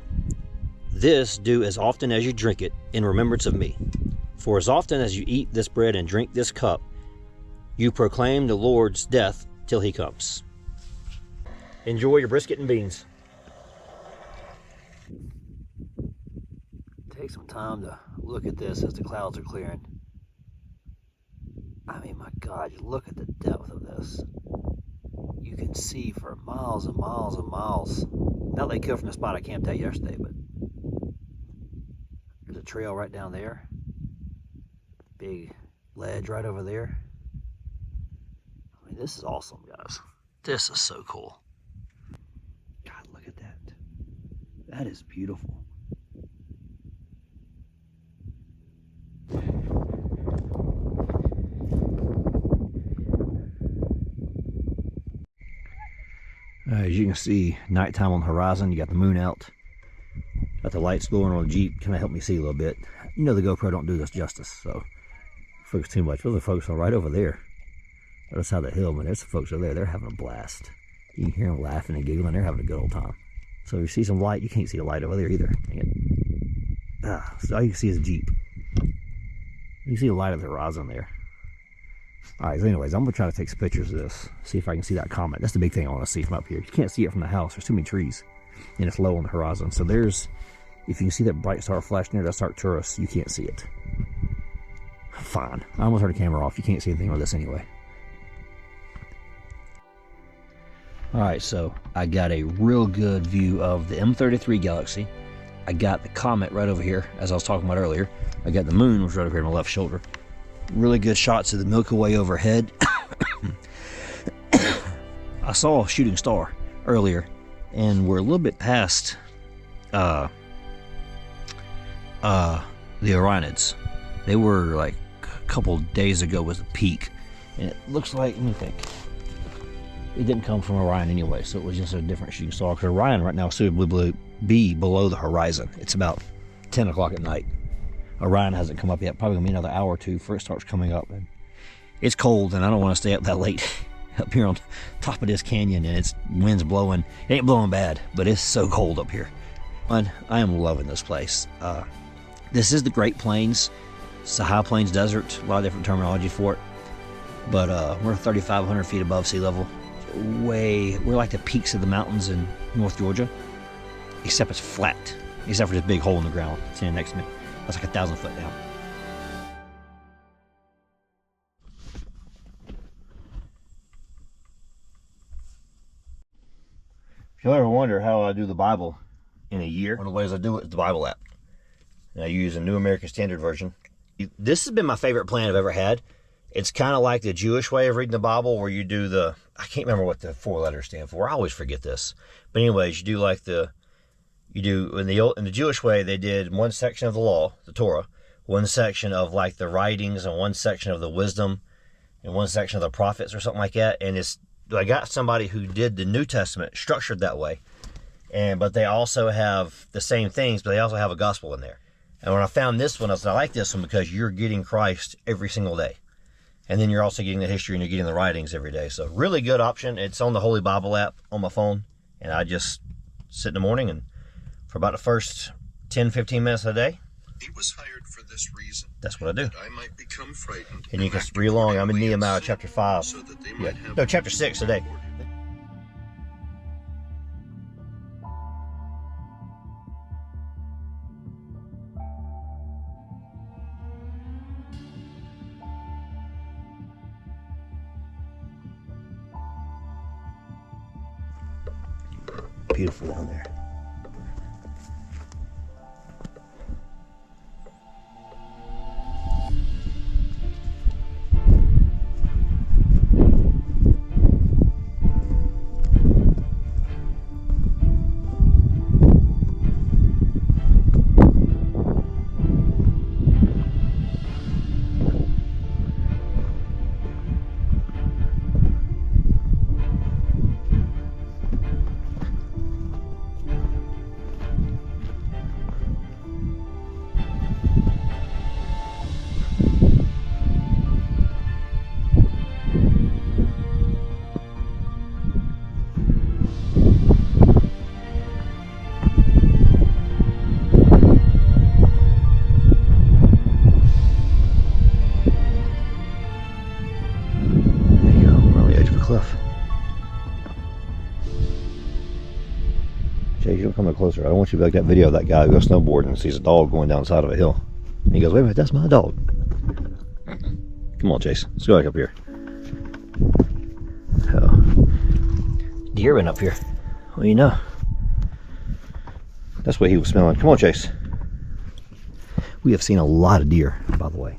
This do as often as you drink it in remembrance of me. For as often as you eat this bread and drink this cup, you proclaim the Lord's death till He comes." Enjoy your brisket and beans. Take some time to look at this as the clouds are clearing. I mean, my God, look at the depth of this. You can see for miles and miles and miles. Not like come from the spot I camped at yesterday, but there's a trail right down there. Big ledge right over there. I mean, this is awesome, guys. This is so cool. God, look at that. That is beautiful. As you can see, nighttime on the horizon. You got the moon out. Got the lights glowing on the Jeep. Kind of help me see a little bit. You know the GoPro don't do this justice, so focus too much. Really focus on right over there. That's how the hill, man. There's some folks over there. They're having a blast. You can hear them laughing and giggling. They're having a good old time. So if you see some light, you can't see the light over there either. Dang it. So all you can see is a Jeep. You can see the light of the horizon there. Alright, so anyways, I'm going to try to take some pictures of this. See if I can see that comet. That's the big thing I want to see from up here. You can't see it from the house. There's too many trees. And it's low on the horizon. So there's, if you can see that bright star flashing there, that's Arcturus. You can't see it. Fine. I almost turned the camera off. You can't see anything with this anyway. Alright, so I got a real good view of the M33 galaxy. I got the comet right over here, as I was talking about earlier. I got the moon, which is right over here on my left shoulder. Really good shots of the Milky Way overhead. I saw a shooting star earlier, and we're a little bit past the Orionids. They were like a couple days ago was the peak, and it looks like, let me think, it didn't come from Orion anyway, so it was just a different shooting star, because Orion right now should be below the horizon. It's about 10 o'clock at night. Orion hasn't come up yet. Probably gonna be another hour or two before it starts coming up. And it's cold, and I don't want to stay up that late up here on top of this canyon, and it's wind's blowing. It ain't blowing bad, but it's so cold up here. I am loving this place. This is the Great Plains. It's a high plains desert. A lot of different terminology for it. But we're 3,500 feet above sea level. We're like the peaks of the mountains in North Georgia, except it's flat. Except for this big hole in the ground standing next to me. That's like 1,000 foot down. If you ever wonder how I do the Bible in a year, one of the ways I do it is the Bible app. And I use a New American Standard Version. This has been my favorite plan I've ever had. It's kind of like the Jewish way of reading the Bible, where you do I can't remember what the 4 letters stand for. I always forget this. But anyways, you do like in the Jewish way, they did one section of the law, the Torah, one section of like the writings, and one section of the wisdom, and one section of the prophets or something like that. And I got somebody who did the New Testament structured that way. But they also have the same things, but they also have a gospel in there. And when I found this one, I said, I like this one because you're getting Christ every single day. And then you're also getting the history and you're getting the writings every day. So really good option. It's on the Holy Bible app on my phone. And I just sit in the morning and for about the first 10, 15 minutes of the day. He was hired for this reason. That's what I do. That I might become frightened. And you can read along. I'm in Nehemiah chapter 5. So that they might have chapter 6 today. Beautiful down there. Jay, you don't come no closer. I don't want you to be like that video of that guy who goes snowboarding and sees a dog going down the side of a hill. And he goes, wait a minute, that's my dog. Come on, Chase. Let's go back up here. Oh. Deer been up here. Well, you know. That's what he was smelling. Come on, Chase. We have seen a lot of deer, by the way.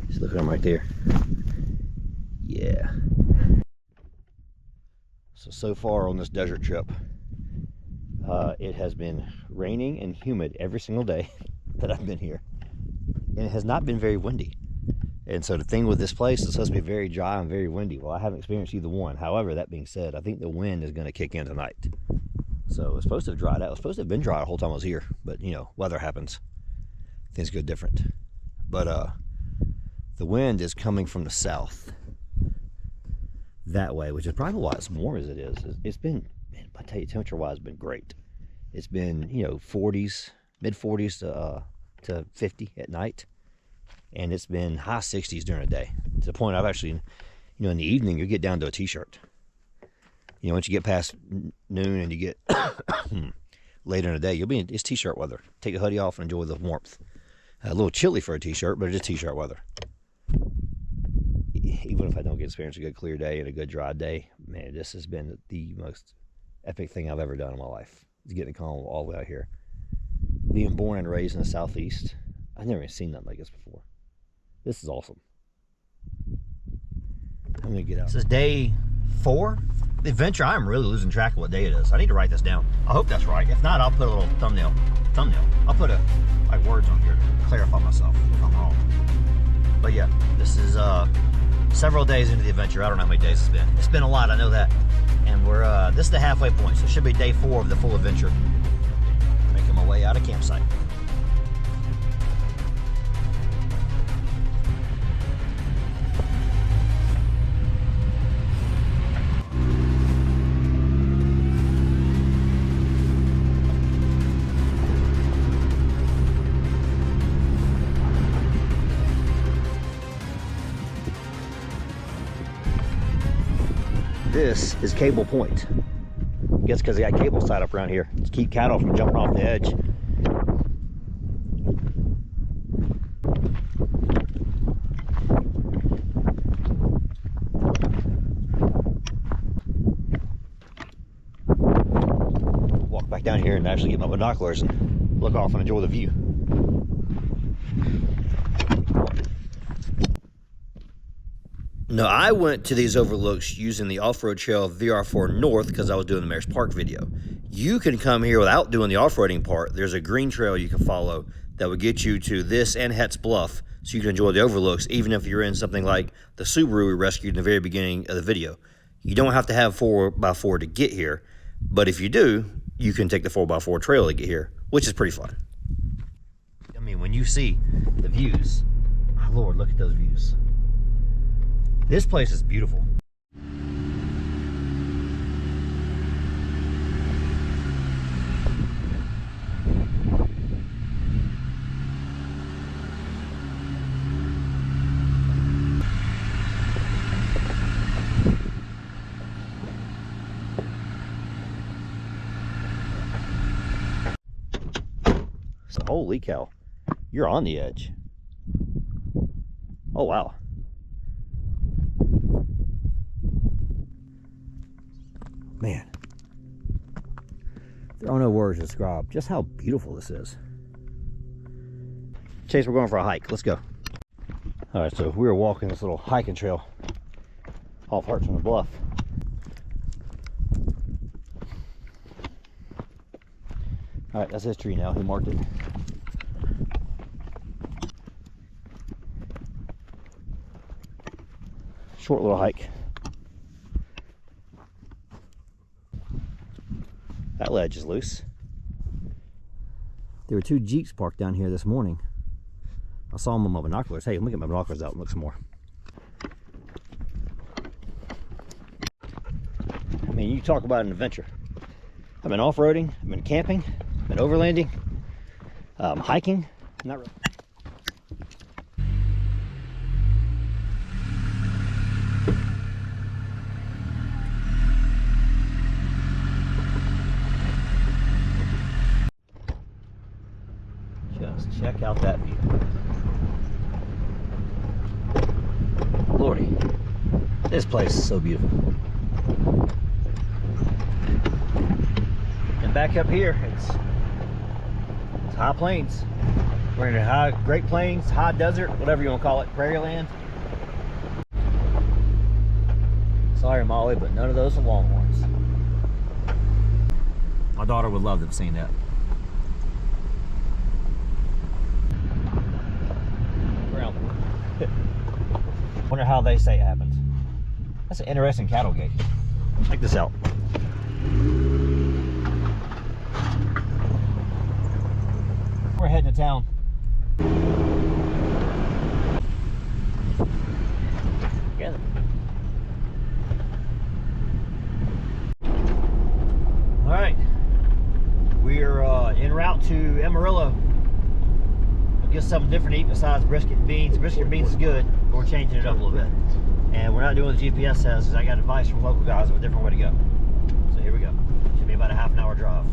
Just look at them right there. Yeah. So far on this desert trip, it has been raining and humid every single day that I've been here. And it has not been very windy. And so the thing with this place, it's supposed to be very dry and very windy. Well, I haven't experienced either one. However, that being said, I think the wind is going to kick in tonight. So it's supposed to have dried out. It was supposed to have been dry the whole time I was here. But, you know, weather happens. Things go different. But the wind is coming from the south. That way, which is probably why it's warm as it is. It's been, man, I tell you, temperature-wise, it's been great. It's been, you know, 40s, mid-40s to 50 at night. And it's been high 60s during the day. To the point I've actually, you know, in the evening, you get down to a t-shirt. You know, once you get past noon and you get later in the day, it's t-shirt weather. Take the hoodie off and enjoy the warmth. A little chilly for a t-shirt, but it's t-shirt weather. Even if I don't get to experience a good clear day and a good dry day, man, this has been the most epic thing I've ever done in my life. Is getting calm all the way out here. Being born and raised in the southeast, I've never even seen nothing like this before. This is awesome. I'm gonna get out. This is day 4. The adventure, I'm really losing track of what day it is. I need to write this down. I hope that's right. If not, I'll put a little thumbnail. I'll put like words on here to clarify myself if I'm wrong. But yeah, this is several days into the adventure. I don't know how many days it's been. It's been a lot, I know that. And we're this is the halfway point, so it should be day 4 of the full adventure. Making my way out of campsite. this is Cable Point. I guess because they got cables tied up around here to keep cattle from jumping off the edge. Walk back down here and actually get my binoculars and look off and enjoy the view. Now, I went to these overlooks using the off-road trail VR4 North because I was doing the MERUS Park video. You can come here without doing the off-roading part. There's a green trail you can follow that will get you to this and Hetz Bluff, so you can enjoy the overlooks, even if you're in something like the Subaru we rescued in the very beginning of the video. You don't have to have 4x4 to get here, but if you do, you can take the 4x4 trail to get here, which is pretty fun. I mean, when you see the views, my Lord, look at those views. This place is beautiful. So, holy cow, you're on the edge. Oh, wow. Man, there are no words to describe just how beautiful this is. Chase, we're going for a hike. Let's go. All right, so we were walking this little hiking trail off Hearts from the Bluff. All right, that's his tree now. He marked it. Short little hike. That ledge is loose. There were 2 Jeeps parked down here this morning. I saw them with my binoculars. Hey, let me get my binoculars out and look some more. I mean, you talk about an adventure. I've been off-roading, I've been camping, I've been overlanding, hiking. Not really. Just check out that view. Lordy, this place is so beautiful. And back up here, it's high plains. We're in the Great Plains, high desert, whatever you want to call it, prairie land. Sorry, Molly, but none of those are longhorns. My daughter would love to have seen that. Wonder how they say it happened. That's an interesting cattle gate. Check this out. We're heading to town. Together. All right, we're en route to Amarillo. We'll get something different to eat besides brisket and beans. Brisket and beans is good, but we're changing it up a little bit. And we're not doing what the GPS says, because I got advice from local guys of a different way to go. So here we go. Should be about a half-an-hour drive.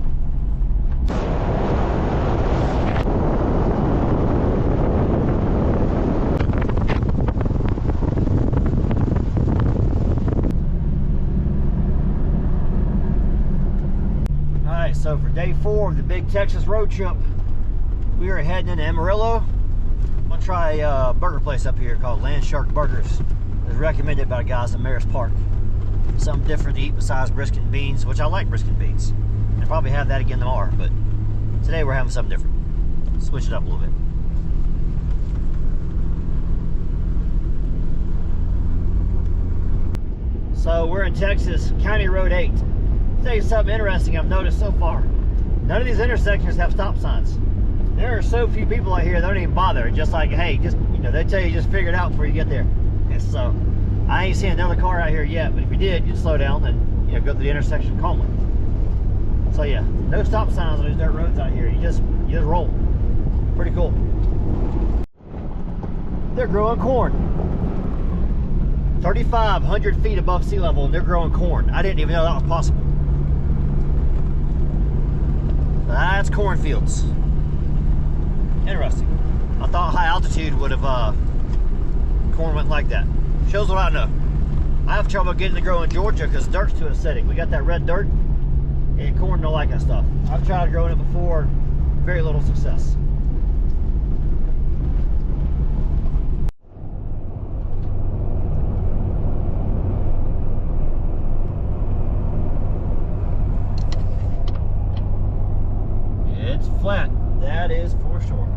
Alright, so for day 4 of the big Texas road trip, we are heading into Amarillo. I'm gonna try a burger place up here called Land Shark Burgers. It's recommended by guys at MERUS Park. Something different to eat besides brisket and beans, which I like brisket and beans. I'll probably have that again tomorrow, but today we're having something different. Switch it up a little bit. So we're in Texas, County Road 8. I'll tell you something interesting I've noticed so far. None of these intersections have stop signs. There are so few people out here that don't even bother. Just like, hey, just, you know, they tell you just figure it out before you get there. And so I ain't seen another car out here yet, but if you did, you'd slow down and, you know, go through the intersection calmly. So yeah, no stop signs on these dirt roads out here. You just roll. Pretty cool. They're growing corn. 3,500 feet above sea level, and they're growing corn. I didn't even know that was possible. That's cornfields. Interesting. I thought high altitude would have corn went like that. Shows what I know. I have trouble getting to grow in Georgia because dirt's too acidic. We got that red dirt, and corn don't like that stuff. I've tried growing it before, very little success. It's flat, that is for sure.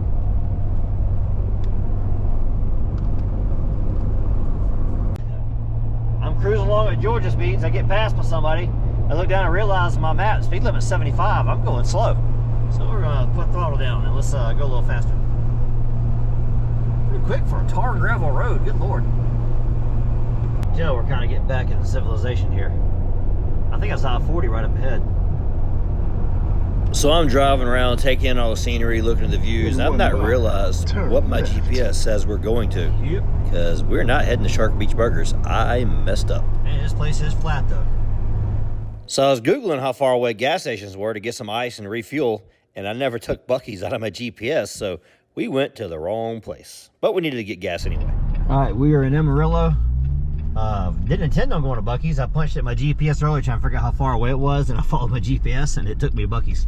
I'm cruising along at Georgia speeds. I get passed by somebody. I look down and realize my map speed limit is 75. I'm going slow. So we're gonna put throttle down and let's go a little faster. Pretty quick for a tar and gravel road, good Lord. Joe, we're kind of getting back into civilization here. I think it's I-40 right up ahead. So I'm driving around, taking in all the scenery, looking at the views, and I've not realized what my GPS says we're going to. Yep. Because we're not heading to Shark Beach Burgers. I messed up. Man, this place is flat though. So I was Googling how far away gas stations were to get some ice and refuel, and I never took Buc-ees out of my GPS, so we went to the wrong place. But we needed to get gas anyway. All right, we are in Amarillo. Didn't intend on going to Buc-ees. I punched at my GPS earlier trying to figure out how far away it was, and I followed my GPS, and it took me to Buc-ees.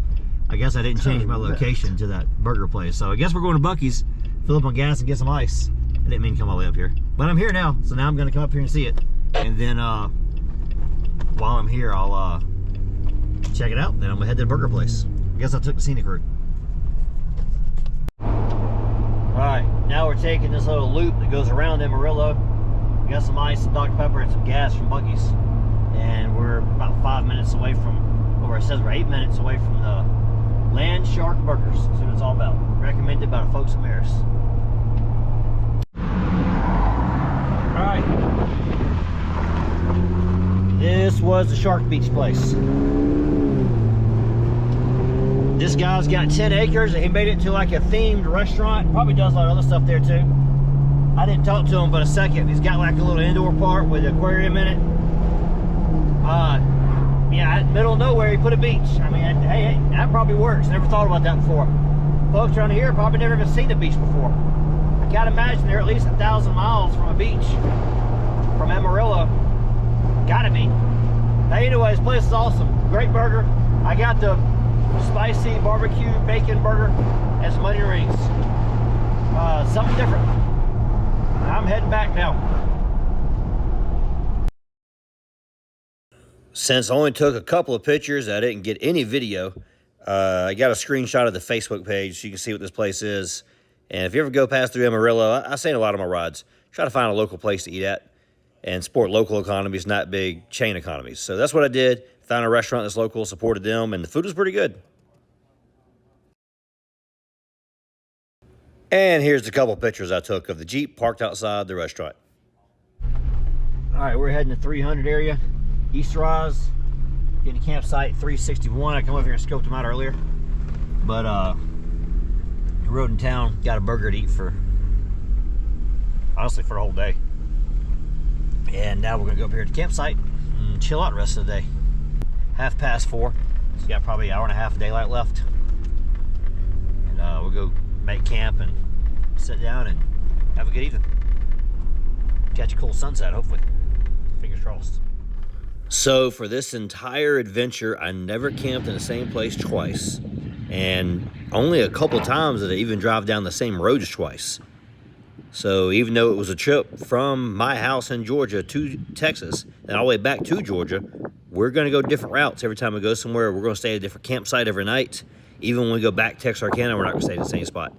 I guess I didn't change my location to that burger place. So I guess we're going to Buc-ees, fill up on gas, and get some ice. I didn't mean to come all the way up here. But I'm here now, so now I'm going to come up here and see it. And then while I'm here, I'll check it out. Then I'm going to head to the burger place. I guess I took the scenic route. Alright, now we're taking this little loop that goes around Amarillo. We got some ice, some Dr. Pepper, and some gas from Buc-ees. And we're about 5 minutes away from, or it says we're 8 minutes away from the Land Shark Burgers. That's what it's all about. Recommended by the folks at MERUS. Alright. This was the Shark Beach place. This guy's got 10 acres and he made it to like a themed restaurant. Probably does a lot of other stuff there too. I didn't talk to him but a second. He's got like a little indoor part with an aquarium in it. Yeah, in the middle of nowhere, he put a beach. I mean, hey, that probably works. Never thought about that before. Folks around here probably never even seen a beach before. I gotta imagine they're at least 1,000 miles from a beach, from Amarillo. Gotta be. Hey, anyway, this place is awesome. Great burger. I got the spicy barbecue bacon burger and some onion rings. Something different. I'm heading back now. Since I only took a couple of pictures, I didn't get any video. I got a screenshot of the Facebook page so you can see what this place is. And if you ever go past through Amarillo, I say in a lot of my rides, try to find a local place to eat at and support local economies, not big chain economies. So that's what I did. Found a restaurant that's local, supported them, and the food was pretty good. And here's a couple pictures I took of the Jeep parked outside the restaurant. All right, we're heading to 300 area. East Royse, getting a campsite 361. I come over here and scoped them out earlier. But rode in town, got a burger to eat for, honestly, for the whole day. And now we're gonna go up here to the campsite and chill out the rest of the day. 4:30. So you got probably an hour and a half of daylight left. And we'll go make camp and sit down and have a good evening. Catch a cool sunset, hopefully. Fingers crossed. So for this entire adventure, I never camped in the same place twice. And only a couple times did I even drive down the same roads twice. So even though it was a trip from my house in Georgia to Texas and all the way back to Georgia, we're going to go different routes. Every time we go somewhere, we're going to stay at a different campsite every night. Even when we go back to Texarkana, we're not going to stay in the same spot.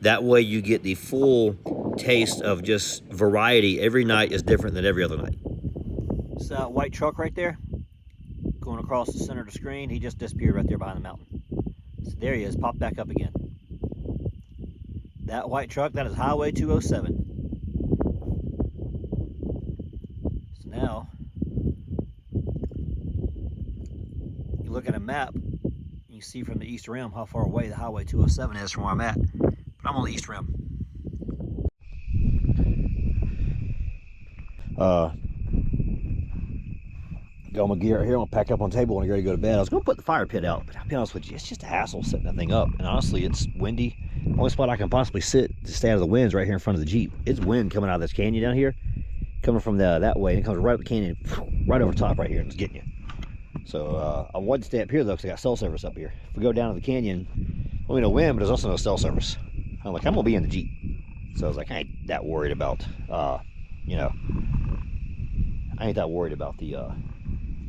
That way you get the full taste of just variety. Every night is different than every other night. It's that white truck right there going across the center of the screen. He just disappeared right there behind the mountain. So there he is, popped back up again. That white truck, that is Highway 207. So now, you look at a map, you see from the east rim how far away the Highway 207 is from where I'm at. But I'm on the east rim. Got all my gear out here. I'm gonna pack up on the table when I get ready to go to bed. I was gonna put the fire pit out, but I'll be honest with you, it's just a hassle setting that thing up. And honestly, it's windy. The only spot I can possibly sit to stay out of the wind is right here in front of the Jeep. It's wind coming out of this canyon down here, coming from that way, and it comes right up the canyon, right over top right here, and it's getting you. So I wanted to stay up here though, because I got cell service up here. If we go down to the canyon, only no wind, but there's also no cell service. I'm like, I'm gonna be in the Jeep. So I was like, I ain't that worried about, you know, I ain't that worried about the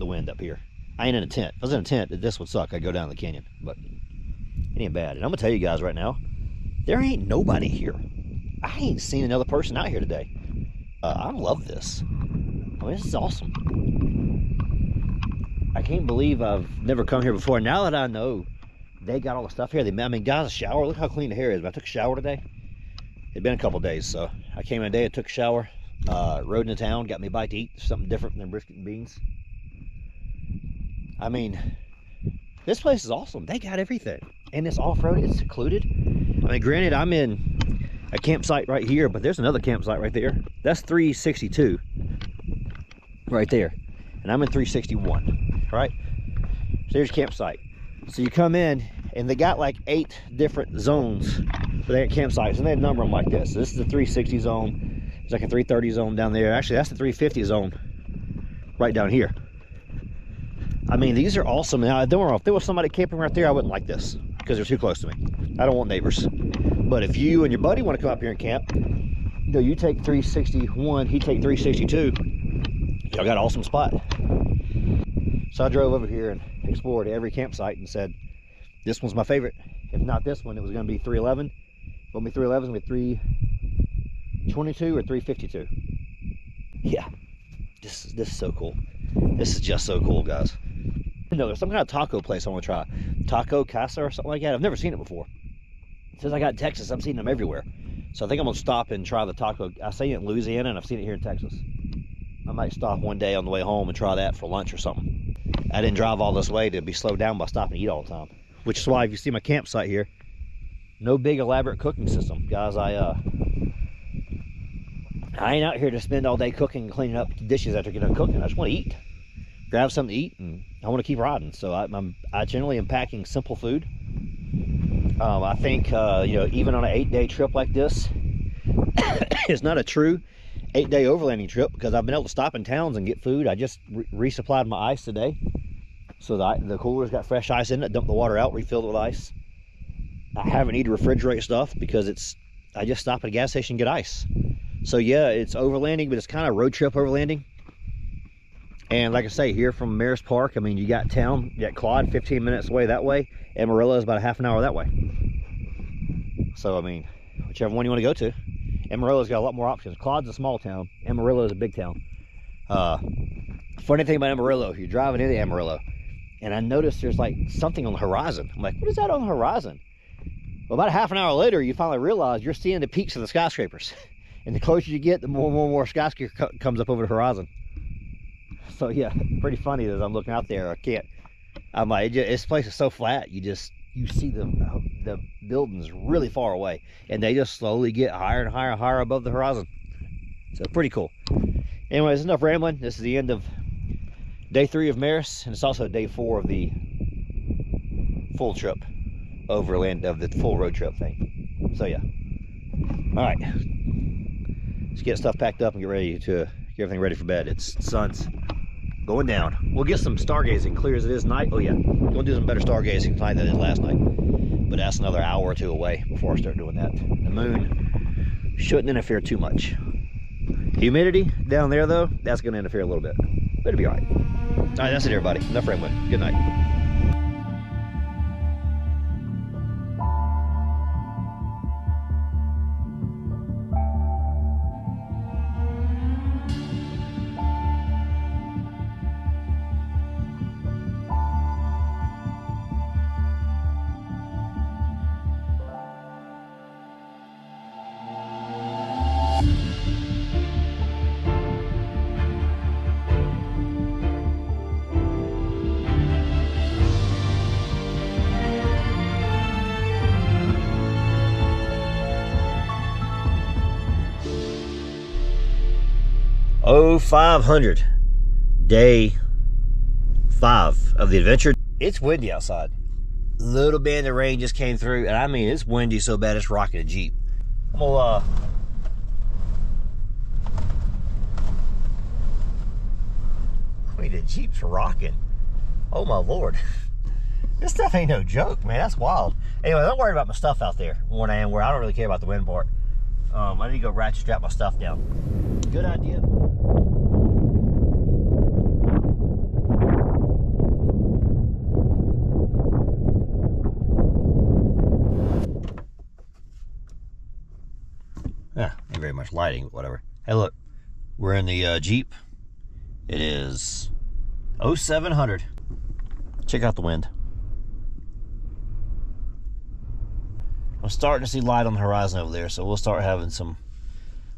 wind up here. I ain't in a tent. If I was in a tent, this would suck. I'd go down the canyon, but it ain't bad. And I'm gonna tell you guys right now, there ain't nobody here. I ain't seen another person out here today. I love this. I mean, this is awesome. I can't believe I've never come here before. Now that I know they got all the stuff here, I mean, guys, a shower. Look how clean the hair is. But I took a shower today. It'd been a couple days, so I came in today, I took a shower, rode into town, got me a bite to eat, something different than brisket and beans. I mean, this place is awesome. They got everything. And it's off-road, it's secluded. I mean, granted, I'm in a campsite right here, but there's another campsite right there. That's 362 right there. And I'm in 361, right? So there's campsite. So you come in, and they got like 8 different zones for their campsites, and they number them like this. So this is the 360 zone. There's like a 330 zone down there. Actually, that's the 350 zone right down here. I mean, these are awesome. Now, don't worry, if there was somebody camping right there, I wouldn't like this because they're too close to me. I don't want neighbors. But if you and your buddy want to come up here and camp, you know, you take 361, he take 362. Y'all got an awesome spot. So I drove over here and explored every campsite and said, this one's my favorite. If not this one, it was going to be 311. Won't be 311, it'll be 322 or 352. Yeah, this is so cool. This is just so cool, guys. No, there's some kind of taco place I want to try. Taco Casa or something like that. I've never seen it before. Since I got in Texas, I've seen them everywhere. So I think I'm going to stop and try the taco. I say it in Louisiana, and I've seen it here in Texas. I might stop one day on the way home and try that for lunch or something. I didn't drive all this way to be slowed down by stopping to eat all the time. Which is why if you see my campsite here, no big elaborate cooking system. Guys, I ain't out here to spend all day cooking and cleaning up dishes after getting done cooking. I just want to eat. Grab something to eat, and I want to keep riding. So I generally am packing simple food. I think, you know, even on an 8-day trip like this, it's not a true 8-day overlanding trip because I've been able to stop in towns and get food. I just resupplied my ice today. So the cooler's got fresh ice in it. Dumped the water out, refilled it with ice. I haven't need to refrigerate stuff because I just stop at a gas station and get ice. So yeah, it's overlanding, but it's kind of road trip overlanding. And like I say, here from MERUS Park, I mean, you got town, you got Claude 15 minutes away that way. Amarillo is about a half an hour that way. So, I mean, whichever one you want to go to. Amarillo's got a lot more options. Claude's a small town. Amarillo is a big town. Funny thing about Amarillo, if you're driving into Amarillo, and I noticed there's like something on the horizon. I'm like, what is that on the horizon? Well, about a half an hour later, you finally realize you're seeing the peaks of the skyscrapers. And the closer you get, the more skyscraper comes up over the horizon. So yeah, pretty funny as I'm looking out there. I'm like, this place is so flat. You see the buildings really far away, and they just slowly get higher and higher and higher above the horizon. So pretty cool. Anyways, enough rambling. This is the end of day 3 of MERUS, and it's also day 4 of the full trip overland, of the full road trip thing. So yeah. All right, let's get stuff packed up and get ready to get everything ready for bed. Sun's going down. We'll get some stargazing, clear as it is night. Oh yeah, we'll do some better stargazing tonight than it did last night. But that's another hour or 2 away before I start doing that. The moon shouldn't interfere too much. Humidity down there though, that's gonna interfere a little bit. But it'll be all right. All right, that's it everybody. Enough rambling. Good night. 0500, day 5 of the adventure. It's windy outside. Little bit of rain just came through, and I mean, it's windy so bad it's rocking a Jeep. I'm gonna I mean, the Jeep's rocking. Oh my Lord. This stuff ain't no joke, man. That's wild. Anyway, I'm worried about my stuff out there more than I am where I don't really care about the wind part. I need to go ratchet strap my stuff down. Good idea. Ain't very much lighting, but whatever. Hey, look, we're in the Jeep. It is 0700. Check out the wind. I'm starting to see light on the horizon over there, so we'll start having some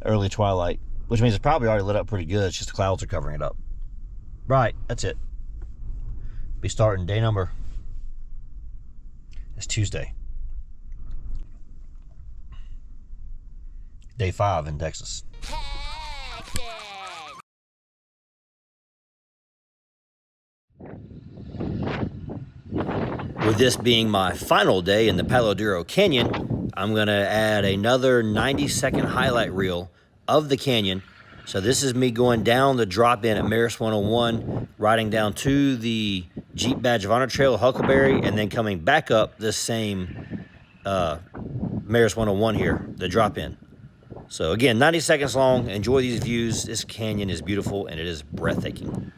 early twilight, which means it's probably already lit up pretty good. It's just the clouds are covering it up. Right, that's it. Be starting day number. It's Tuesday. Day 5 in Texas. With this being my final day in the Palo Duro Canyon, I'm going to add another 90-second highlight reel of the canyon. So this is me going down the drop-in at MERUS 101, riding down to the Jeep Badge of Honor Trail, Huckleberry, and then coming back up this same MERUS 101 here, the drop-in. So again, 90 seconds long. Enjoy these views. This canyon is beautiful, and it is breathtaking.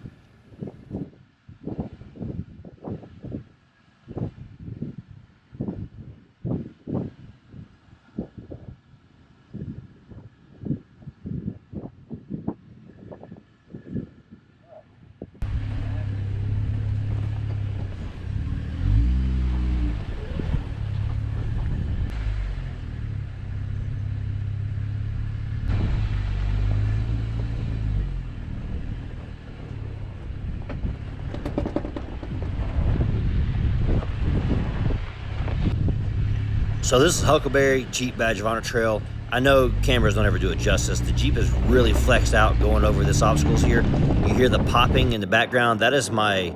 So this is Huckleberry Jeep Badge of Honor Trail. I know cameras don't ever do it justice. The Jeep is really flexed out going over this obstacles here. You hear the popping in the background. That is my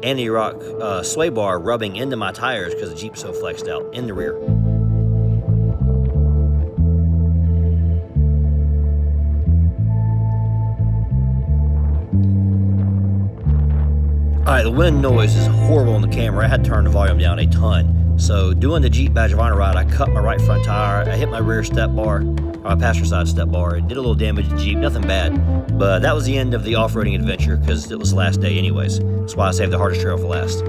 anti-rock sway bar rubbing into my tires because the Jeep's so flexed out in the rear. All right, the wind noise is horrible on the camera. I had to turn the volume down a ton. So doing the Jeep Badge of Honor ride, I cut my right front tire, I hit my rear step bar, or my passenger side step bar. It did a little damage to the Jeep, nothing bad. But that was the end of the off-roading adventure because it was the last day anyways. That's why I saved the hardest trail for last.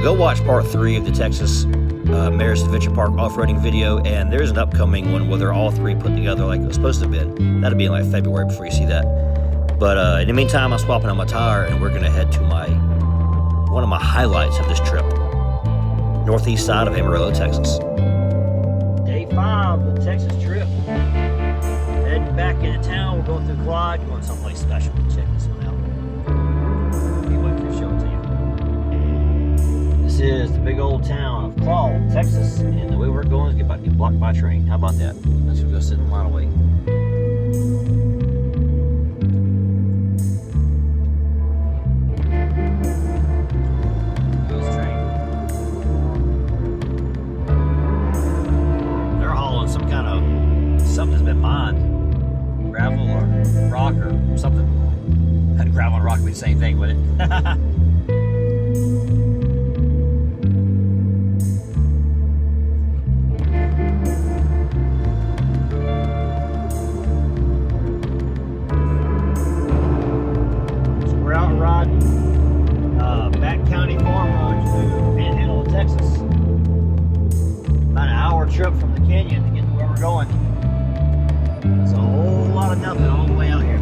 Go watch part 3 of the Texas MERUS Adventure Park off-roading video, and there's an upcoming one where they're all 3 put together like it was supposed to have been. That'll be in like February before you see that. But in the meantime, I'm swapping out my tire, and we're gonna head to one of my highlights of this trip. Northeast side of Amarillo, Texas. Day 5 of the Texas trip. Heading back into town. We're going through Quad, going someplace special. Check this one out. Anyway, we'll show it to you. This is the big old town of Claw, Texas, and the way we're going is about to get blocked by a train. How about that? Let's go sit in the line away. Something's been mined, gravel or rock or something. Gravel and rock would be the same thing, wouldn't it? So we're out riding back county farm road to Panhandle of Texas. About an hour trip from the canyon to get to where we're going. It's a whole lot of nothing all the way out here.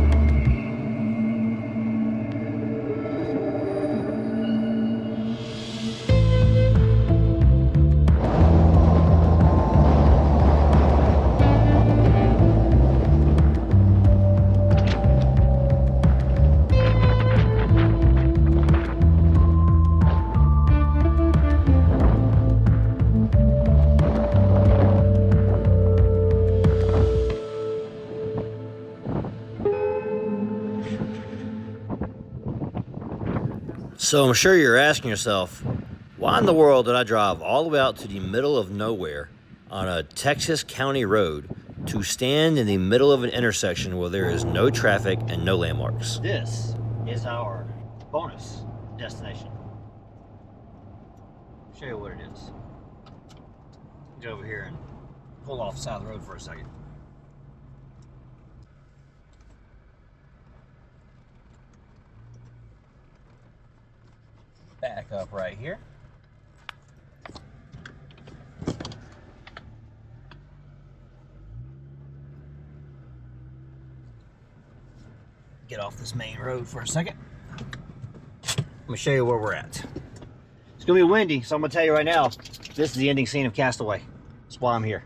So I'm sure you're asking yourself, why in the world did I drive all the way out to the middle of nowhere on a Texas county road to stand in the middle of an intersection where there is no traffic and no landmarks? This is our bonus destination. I'll show you what it is. Go over here and pull off the side of the road for a second. Back up right here. Get off this main road for a second. Let me show you where we're at. It's gonna be windy, so I'm gonna tell you right now, this is the ending scene of Castaway. That's why I'm here.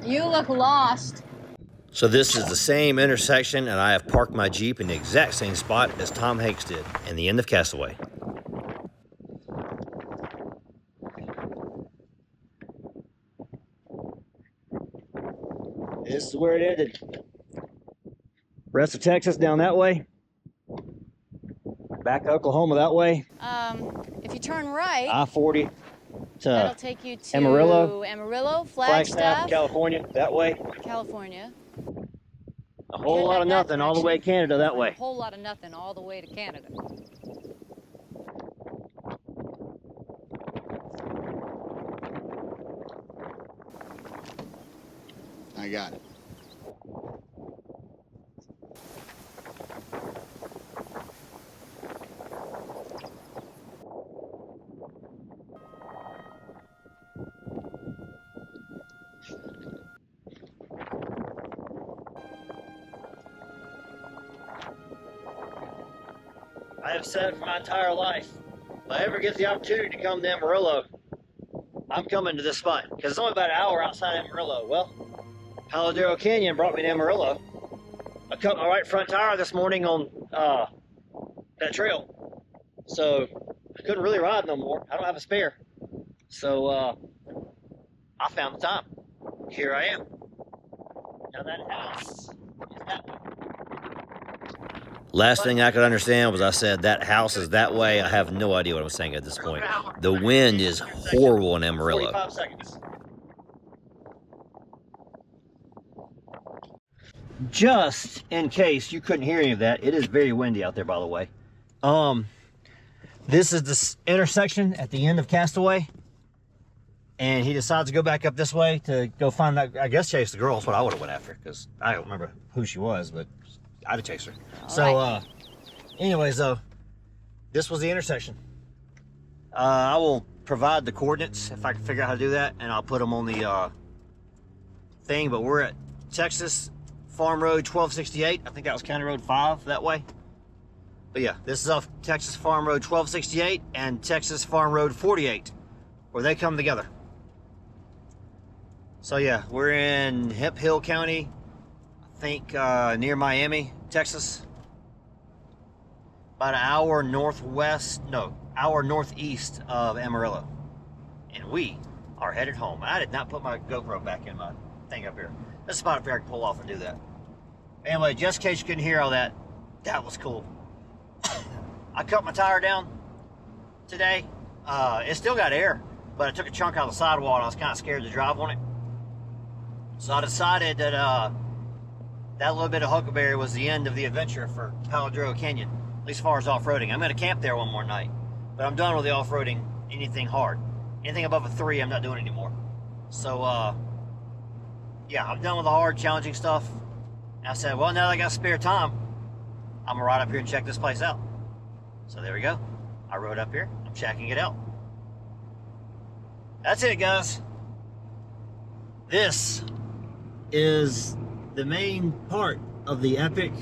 You look lost. So this is the same intersection, and I have parked my Jeep in the exact same spot as Tom Hanks did in the end of Castaway. This is where it ended. Rest of Texas down that way. Back to Oklahoma that way. If you turn right, I-40 that'll to take you to Amarillo, Flagstaff, California that way. California. A whole lot of nothing all the way to Canada that way. A whole lot of nothing all the way to Canada. I got it. I have said for my entire life, if I ever get the opportunity to come to Amarillo, I'm coming to this spot because it's only about an hour outside Amarillo. Well, Palo Duro Canyon brought me to Amarillo. I cut my right front tire this morning on that trail, so I couldn't really ride no more. I don't have a spare, so I found the time. Here I am. Now that house is that way. Last thing I could understand was I said that house is that way. I have no idea what I'm saying at this point. The wind is horrible in Amarillo. 45 seconds. Just in case you couldn't hear any of that, it is very windy out there, by the way. This is this intersection at the end of Castaway, and he decides to go back up this way to go find that, I guess chase the girl. That's what I would have went after, because I don't remember who she was, but I'd have chased her. So, anyways, though, this was the intersection. I will provide the coordinates if I can figure out how to do that, and I'll put them on the thing. But we're at Texas Farm Road 1268. I think that was County Road 5 that way. But yeah, this is off Texas Farm Road 1268 and Texas Farm Road 48, where they come together. So yeah, we're in Hemp Hill County, I think near Miami, Texas. About an hour hour northeast of Amarillo. And we are headed home. I did not put my GoPro back in my thing up here. This spot up here I can pull off and do that. Anyway, just in case you couldn't hear all that, that was cool. I cut my tire down today. It still got air, but I took a chunk out of the sidewall and I was kind of scared to drive on it. So I decided that that little bit of huckleberry was the end of the adventure for Palo Duro Canyon, at least as far as off-roading. I'm going to camp there one more night, but I'm done with the off-roading, anything hard. Anything above a 3, I'm not doing anymore. So, yeah, I'm done with the hard, challenging stuff. And I said, well, now that I got spare time, I'm going to ride up here and check this place out. So there we go. I rode up here. I'm checking it out. That's it, guys. This is the main part of the epic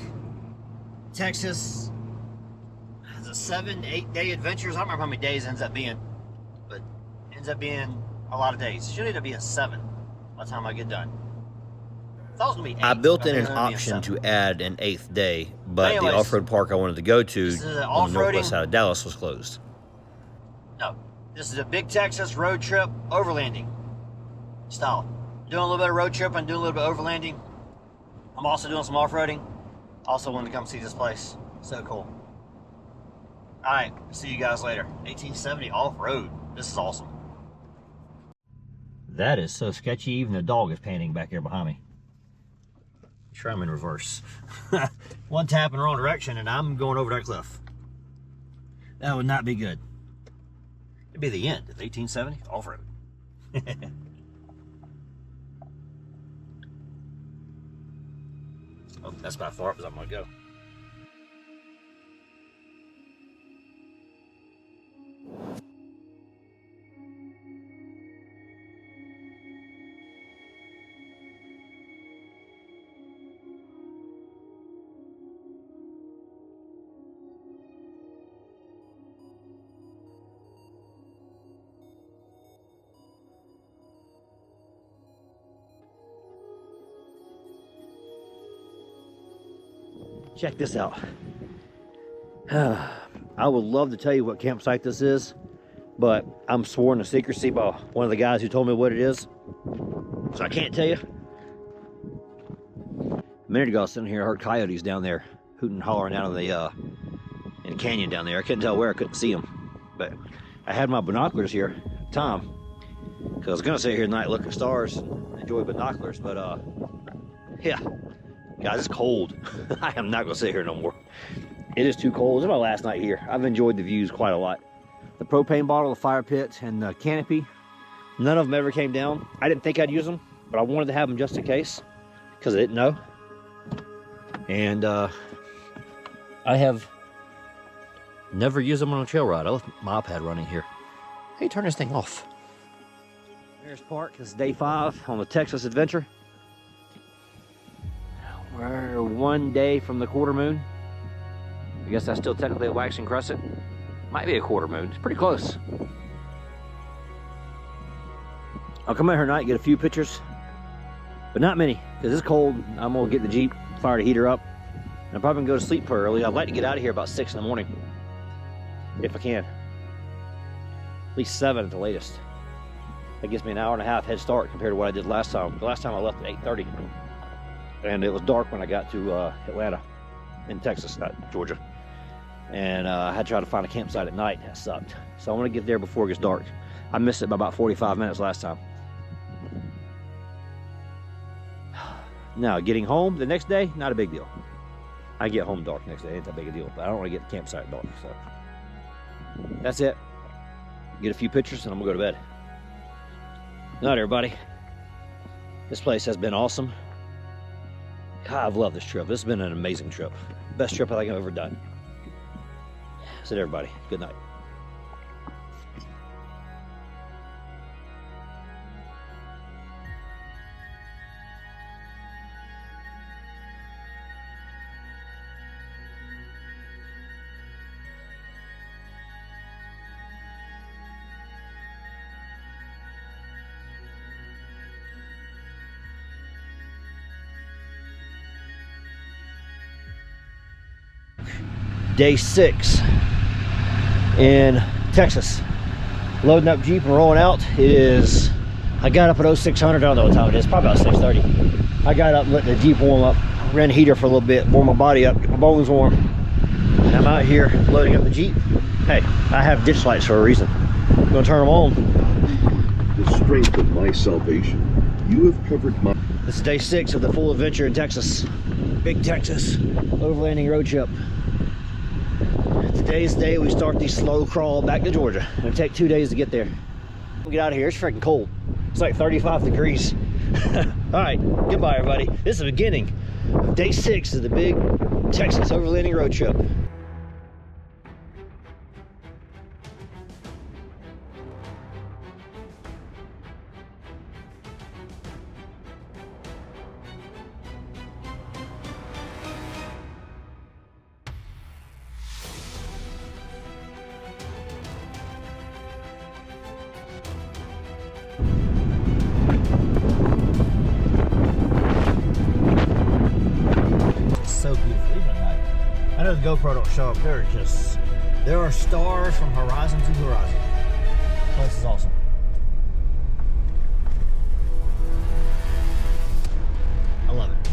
Texas. It's a 7-8 day adventures. I don't remember how many days it ends up being, but it ends up being a lot of days. It should end up being 7 by the time I get done. I built in an option to add an 8th day, but the off-road park I wanted to go to on the northwest side of Dallas was closed. No, this is a big Texas road trip overlanding style. Doing a little bit of road trip and doing a little bit of overlanding. I'm also doing some off-roading. Also wanted to come see this place. So cool. Alright, see you guys later. 1870 off-road. This is awesome. That is so sketchy, even the dog is panting back here behind me. Sure, I'm in reverse. One tap in the wrong direction and I'm going over that cliff. That would not be good. It'd be the end of 1870 off-road. Oh, that's about far up as I'm gonna go. Check this out. I would love to tell you what campsite this is, but I'm sworn to secrecy by one of the guys who told me what it is, so I can't tell you. A minute ago I was sitting here, I heard coyotes down there hooting and hollering out of the in the canyon down there. I couldn't tell where, I couldn't see them, but I had my binoculars here at the time because I was gonna sit here tonight, look at stars and enjoy binoculars, but yeah. Guys, it's cold. I am not gonna sit here no more. It is too cold. This is my last night here. I've enjoyed the views quite a lot. The propane bottle, the fire pit, and the canopy, none of them ever came down. I didn't think I'd use them, but I wanted to have them just in case, because I didn't know. And I have never used them on a trail ride. I left my iPad running here. Hey, turn this thing off. MERUS Park. This is day 5 on the Texas adventure. We're 1 day from the quarter moon. I guess that's still technically a waxing crescent. Might be a quarter moon. It's pretty close. I'll come out here tonight and get a few pictures, but not many, because it's cold. I'm gonna get the Jeep, fire the heater up, and I'm probably gonna go to sleep pretty early. I'd like to get out of here about 6 in the morning, if I can. At least 7 at the latest. That gives me an hour and a half head start compared to what I did last time. The last time I left at 8:30. And it was dark when I got to Atlanta, in Texas, not Georgia. And I had to try to find a campsite at night. That sucked. So I want to get there before it gets dark. I missed it by about 45 minutes last time. Now, getting home the next day, not a big deal. I get home dark next day, ain't that big a deal. But I don't want to get the campsite dark, so. That's it. Get a few pictures and I'm going to go to bed. Good night, everybody. This place has been awesome. God, I've loved this trip. This has been an amazing trip. Best trip I think I've ever done. That's it, everybody. Good night. Day 6 in Texas. Loading up Jeep and rolling out. It is, I got up at 0600, I don't know what time it is, probably about 6:30. I got up, let the Jeep warm up, ran the heater for a little bit, warm my body up, get my bones warm. And I'm out here loading up the Jeep. Hey, I have ditch lights for a reason. I'm gonna turn them on. The strength of my salvation. You have covered my... This is day 6 of the full adventure in Texas. Big Texas overlanding road trip. Today's the day we start the slow crawl back to Georgia. It's gonna take 2 days to get there. We'll get out of here. It's freaking cold. It's like 35 degrees. All right, goodbye, everybody. This is the beginning of day 6 of the big Texas overlanding road trip. So beautiful, even at night. I know the GoPro don't show up. There are stars from horizon to horizon. This place is awesome. I love it.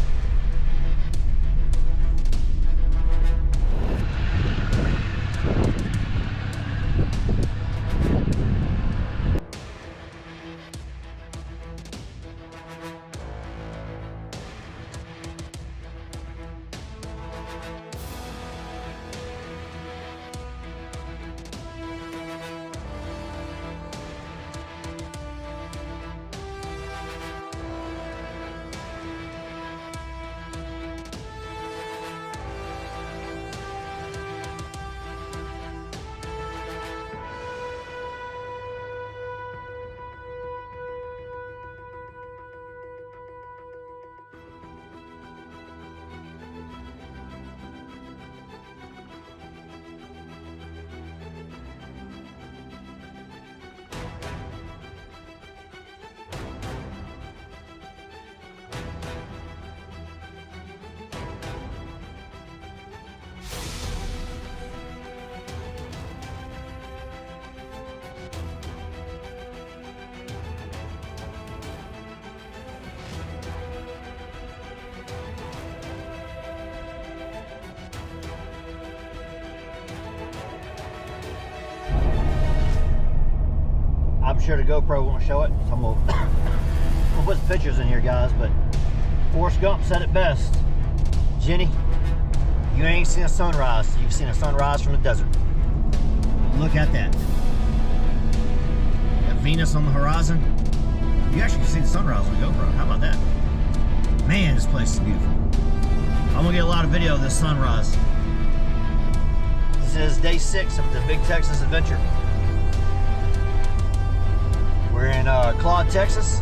I'm sure the GoPro won't show it, so I'm gonna put some pictures in here, guys. But Forrest Gump said it best. Jenny, you ain't seen a sunrise, you've seen a sunrise from the desert. Look at that. That Venus on the horizon. You actually can see the sunrise on the GoPro. How about that? Man, this place is beautiful. I'm gonna get a lot of video of this sunrise. This is day 6 of the Big Texas Adventure. We're in Claude, Texas,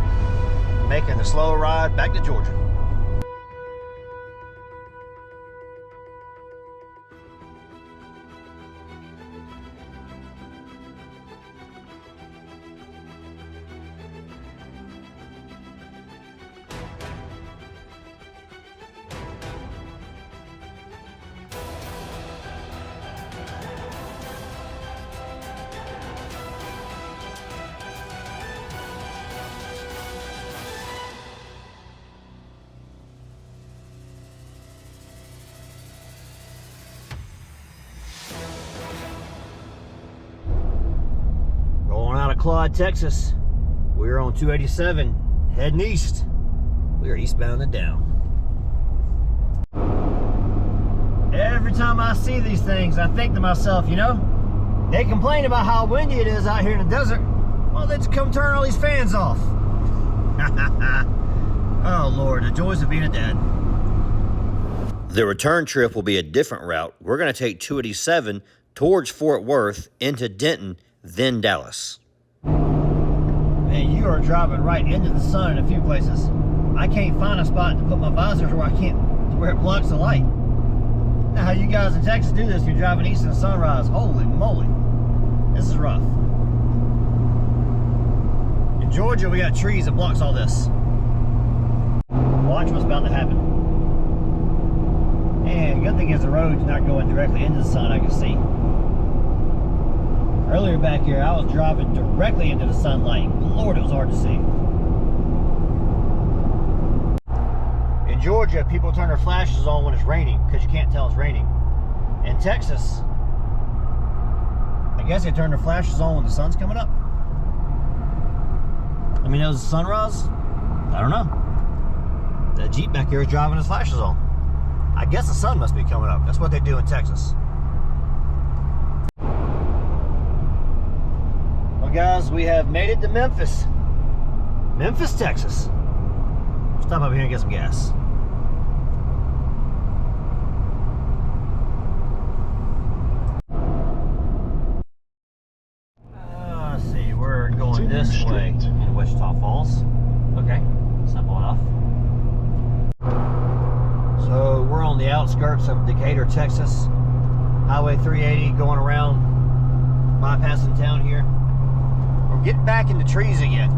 making the slow ride back to Georgia. Claude, Texas. We're on 287 heading east. We are eastbound and down. Every time I see these things, I think to myself, you know, they complain about how windy it is out here in the desert. Well, let's come turn all these fans off. Oh Lord, the joys of being a dad. The return trip will be a different route. We're going to take 287 towards Fort Worth into Denton, then Dallas. And you are driving right into the sun in a few places. I can't find a spot to put my visors where it blocks the light. Now, how you guys in Texas do this if you're driving east in the sunrise? Holy moly, this is rough. In Georgia, we got trees that blocks all this. Watch what's about to happen. And good thing is the road's not going directly into the sun, I can see. Earlier back here, I was driving directly into the sunlight. Lord, it was hard to see. In Georgia, people turn their flashes on when it's raining because you can't tell it's raining. In Texas, I guess they turn their flashes on when the sun's coming up. I mean, it was a sunrise? I don't know. The Jeep back here is driving his flashes on. I guess the sun must be coming up. That's what they do in Texas. Guys, we have made it to Memphis, Texas. Stop over here and get some gas. Let's see, we're going this way in Wichita Falls. Okay, simple enough. So we're on the outskirts of Decatur, Texas. Highway 380 going around, bypassing town here. We're getting back into trees again.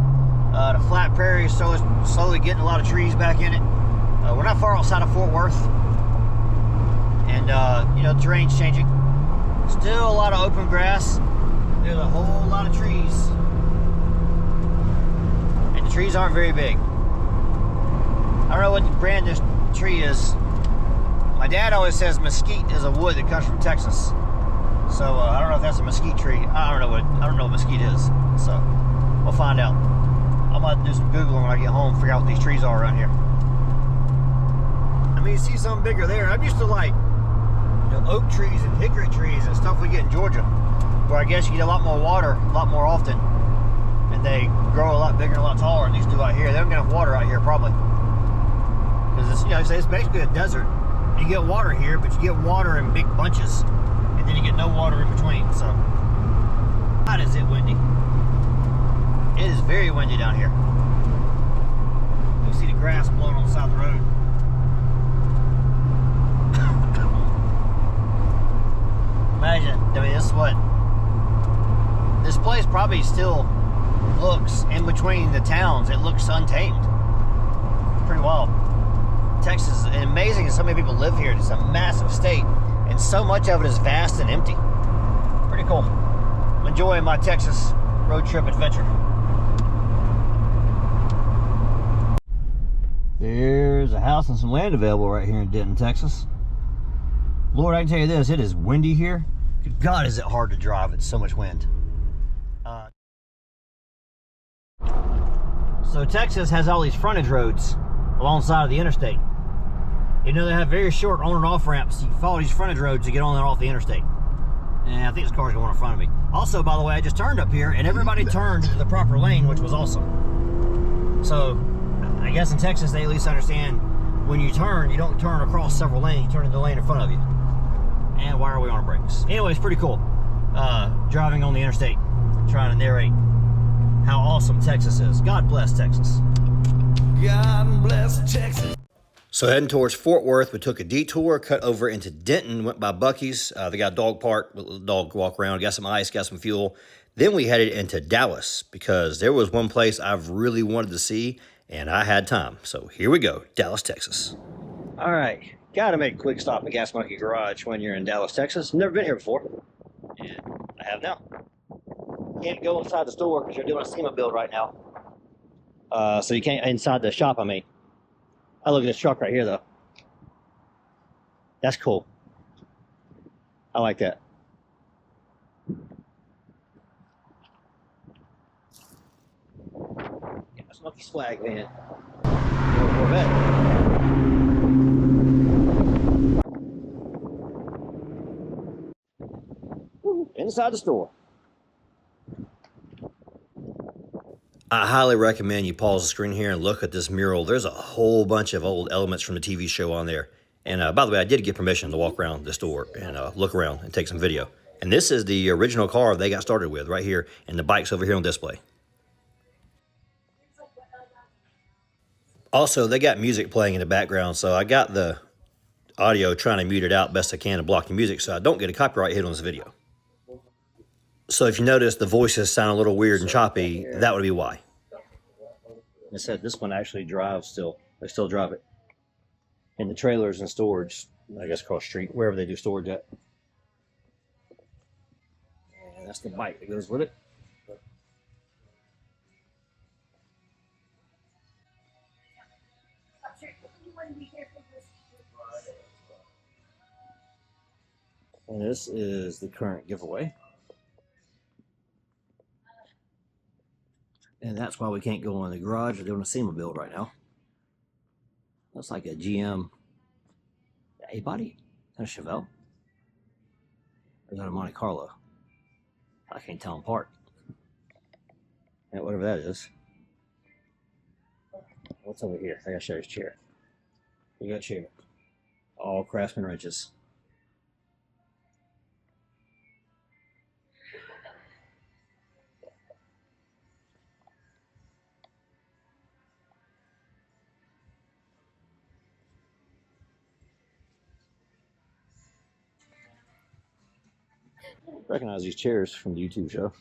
The flat prairie is slowly getting a lot of trees back in it. We're not far outside of Fort Worth. And, you know, the terrain's changing. Still a lot of open grass. There's a whole lot of trees. And the trees aren't very big. I don't know what brand this tree is. My dad always says mesquite is a wood that comes from Texas. So I don't know if that's a mesquite tree. I don't know what mesquite is. So we'll find out. I'm gonna do some Googling when I get home, figure out what these trees are around here. I mean, you see something bigger there. I'm used to like, you know, oak trees and hickory trees and stuff we get in Georgia, where I guess you get a lot more water, a lot more often, and they grow a lot bigger and a lot taller than these do out here. They don't get enough water out here probably, because it's, you know, it's basically a desert. You get water here, but you get water in big bunches. Then you get no water in between, so. God, is it windy. It is very windy down here. You can see the grass blowing on the side of the road. Imagine, I mean, this place probably still looks, in between the towns, it looks untamed. Pretty wild. Texas is amazing, so many people live here. It's a massive state. And so much of it is vast and empty. Pretty cool. I'm enjoying my Texas road trip adventure. There's a house and some land available right here in Denton, Texas. Lord, I can tell you this, it is windy here. Good God, is it hard to drive. It's so much wind. So Texas has all these frontage roads alongside of the interstate. You know, they have very short on and off ramps. You follow these frontage roads to get on and off the interstate. And I think this car's going in front of me. Also, by the way, I just turned up here and everybody turned into the proper lane, which was awesome. So I guess in Texas, they at least understand when you turn, you don't turn across several lanes, you turn into the lane in front of you. And why are we on our brakes? Anyway, it's pretty cool. Driving on the interstate, trying to narrate how awesome Texas is. God bless Texas. God bless Texas. So heading towards Fort Worth, we took a detour, cut over into Denton, went by Buc-ees. They got a dog park, let the dog walk around, got some ice, got some fuel. Then we headed into Dallas because there was one place I've really wanted to see and I had time. So here we go, Dallas, Texas. All right, got to make a quick stop at Gas Monkey Garage when you're in Dallas, Texas. Never been here before, and I have now. Can't go inside the store because you're doing a SEMA build right now. So you can't inside the shop, I mean. I look at this truck right here, though. That's cool. I like that. Yeah, that's Monkey swag, man. Corvette. Inside the store. I highly recommend you pause the screen here and look at this mural. There's a whole bunch of old elements from the TV show on there. And by the way, I did get permission to walk around the store and look around and take some video. And this is the original car they got started with right here, and the bike's over here on display. Also, they got music playing in the background, so I got the audio trying to mute it out best I can to block the music so I don't get a copyright hit on this video. So if you notice the voices sound a little weird and choppy, that would be why. I said this one actually drives still. They still drive it. And the trailers and storage, I guess across the street, wherever they do storage at. And that's the bike that goes with it. And this is the current giveaway. And that's why we can't go in the garage. We're doing a SEMA build right now. Looks like a GM A-body. Is that a Chevelle? Or is that a Monte Carlo? I can't tell them apart. Yeah, whatever that is. What's over here? I gotta show his chair. We got a chair. All Craftsman wrenches. Recognize these chairs from the YouTube show.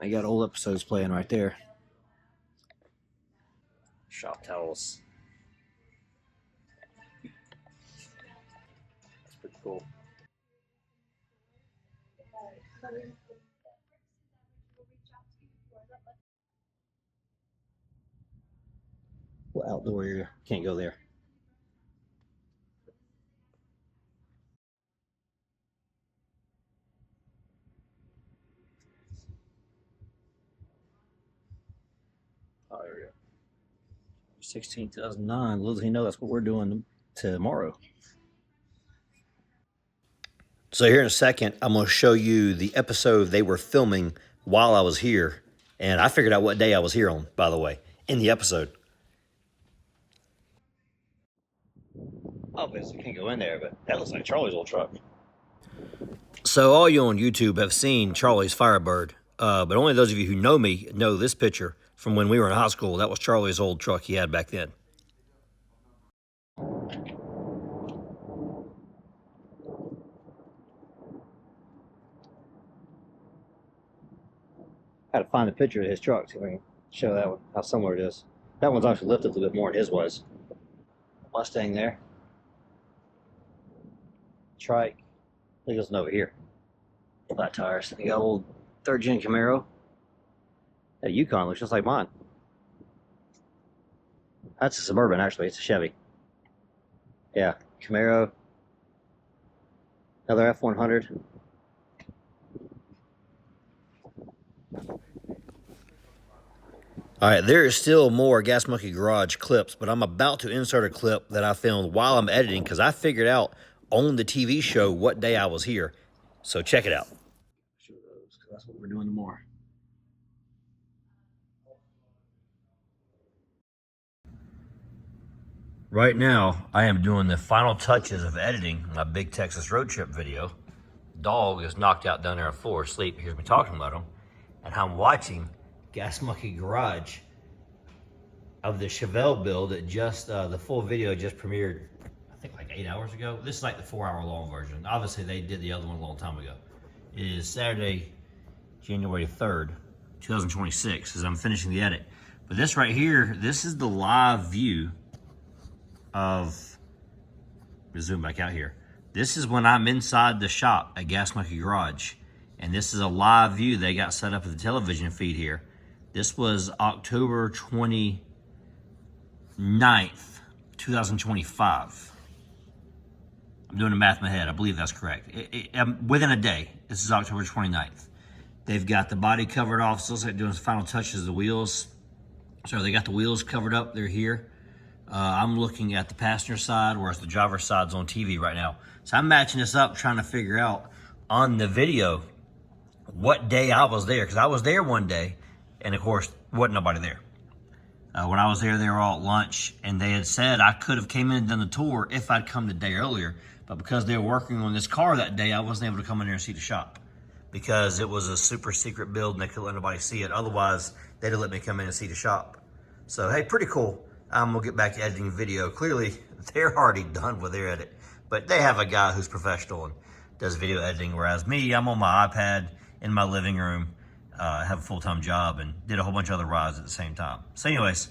I got old episodes playing right there. Shop towels. That's pretty cool. Well, outdoor area, can't go there. Oh, there we go. 16, 2009. Little does he know that's what we're doing tomorrow. So here in a second, I'm going to show you the episode they were filming while I was here. And I figured out what day I was here on, by the way, in the episode. Obviously, can't go in there, but that looks like Charlie's old truck. So all you on YouTube have seen Charlie's Firebird, but only those of you who know me know this picture from when we were in high school. That was Charlie's old truck he had back then. I had to find a picture of his truck so I can show that one, how similar it is. That one's actually lifted a little bit more than his was. Mustang there. Trike. I think there's one over here. Flat tires. You got old 3rd gen Camaro. That Yukon looks just like mine. That's a Suburban, actually. It's a Chevy. Yeah, Camaro. Another F100. All right, there is still more Gas Monkey Garage clips, but I'm about to insert a clip that I filmed while I'm editing because I figured out on the TV show what day I was here. So check it out. Show those, because that's what we're doing tomorrow. Right now, I am doing the final touches of editing my big Texas road trip video. Dog is knocked out down there on the floor asleep. Here's me talking about him. And I'm watching Gas Monkey Garage of the Chevelle build that just, the full video just premiered, I think like 8 hours ago. This is like the 4-hour long version. Obviously they did the other one a long time ago. It is Saturday, January 3rd, 2026 as I'm finishing the edit. But this right here, this is the live view of, zoom back out here. This is when I'm inside the shop at Gas Monkey Garage. And this is a live view they got set up at the television feed here. This was October 29th, 2025. I'm doing the math in my head. I believe that's correct. Within a day. This is October 29th. They've got the body covered off. Still like doing some final touches of the wheels. So they got the wheels covered up. They're here. I'm looking at the passenger side, whereas the driver's side's on TV right now. So I'm matching this up, trying to figure out on the video what day I was there, because I was there one day, and of course, wasn't nobody there. When I was there, they were all at lunch, and they had said I could have came in and done the tour if I'd come the day earlier, but because they were working on this car that day, I wasn't able to come in there and see the shop, because it was a super secret build, and they couldn't let nobody see it. Otherwise, they'd have let me come in and see the shop. So, hey, pretty cool. I'm gonna get back to editing video. Clearly, they're already done with their edit, but they have a guy who's professional and does video editing, whereas me, I'm on my iPad in my living room, have a full-time job, and did a whole bunch of other rides at the same time. So anyways,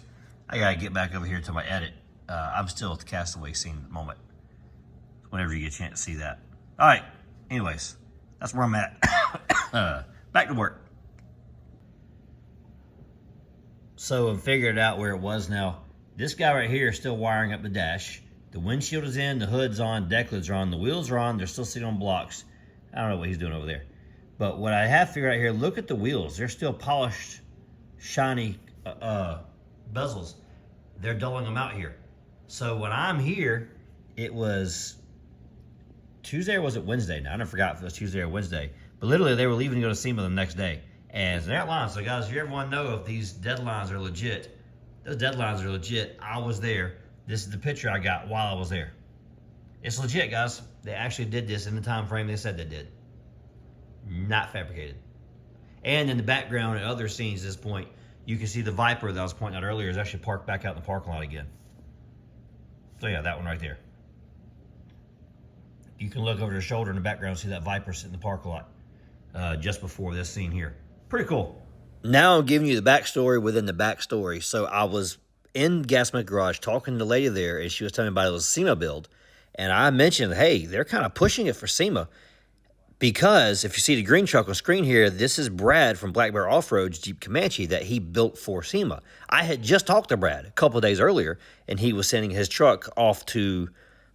I gotta get back over here to my edit. I'm still at the Castaway scene at the moment, whenever you get a chance to see that. All right, anyways, that's where I'm at. Back to work. So I figured out where it was now. This guy right here is still wiring up the dash. The windshield is in, the hood's on, deck lids are on, the wheels are on, they're still sitting on blocks. I don't know what he's doing over there. But what I have figured out here, look at the wheels. They're still polished, shiny bezels. They're dulling them out here. So when I'm here, it was Tuesday or was it Wednesday? Now, I never forgot if it was Tuesday or Wednesday. But literally, they were leaving to go to SEMA the next day. And they're not lying. So guys, if you ever want to know if these deadlines are legit, those deadlines are legit. I was there. This is the picture I got while I was there. It's legit, guys. They actually did this in the time frame they said they did. Not fabricated. And in the background at other scenes at this point, you can see the Viper that I was pointing out earlier is actually parked back out in the parking lot again. So yeah, that one right there. You can look over their shoulder in the background and see that Viper sitting in the parking lot just before this scene here. Pretty cool. Now I'm giving you the backstory within the backstory. So I was in Gas Monkey Garage talking to the lady there, and she was telling me about it was a SEMA build. And I mentioned, hey, they're kind of pushing it for SEMA. Because if you see the green truck on screen here, this is Brad from Black Bear Off-Road's Jeep Comanche that he built for SEMA. I had just talked to Brad a couple of days earlier, and he was sending his truck off to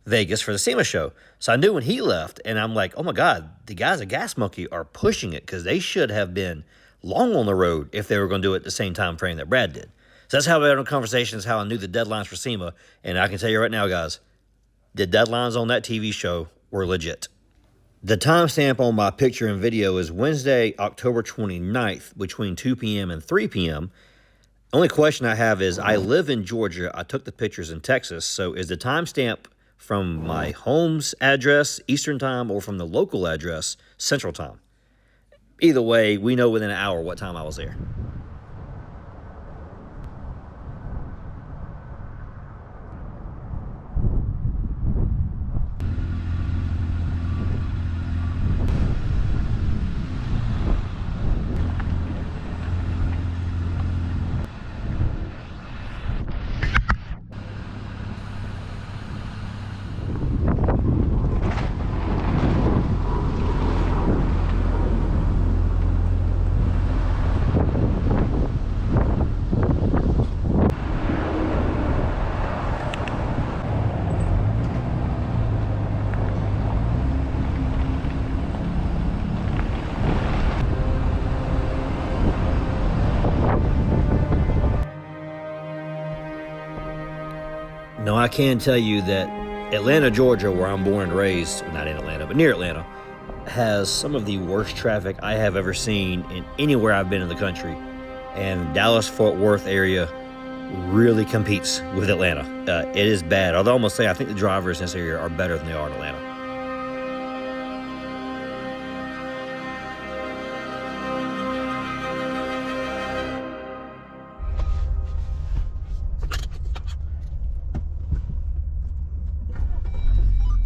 Vegas for the SEMA show. So I knew when he left, and I'm like, oh my God, the guys at Gas Monkey are pushing it because they should have been long on the road if they were going to do it the same time frame that Brad did. So that's how we had a conversation, is how I knew the deadlines for SEMA. And I can tell you right now, guys, the deadlines on that TV show were legit. The timestamp on my picture and video is Wednesday, October 29th, between 2 p.m. and 3 p.m. Only question I have is, I live in Georgia. I took the pictures in Texas. So is the timestamp from my home's address, Eastern Time, or from the local address, Central Time? Either way, we know within an hour what time I was there. Now, I can tell you that Atlanta, Georgia, where I'm born and raised, not in Atlanta, but near Atlanta, has some of the worst traffic I have ever seen in anywhere I've been in the country. And Dallas-Fort Worth area really competes with Atlanta. It is bad. Although I must say, I think the drivers in this area are better than they are in Atlanta.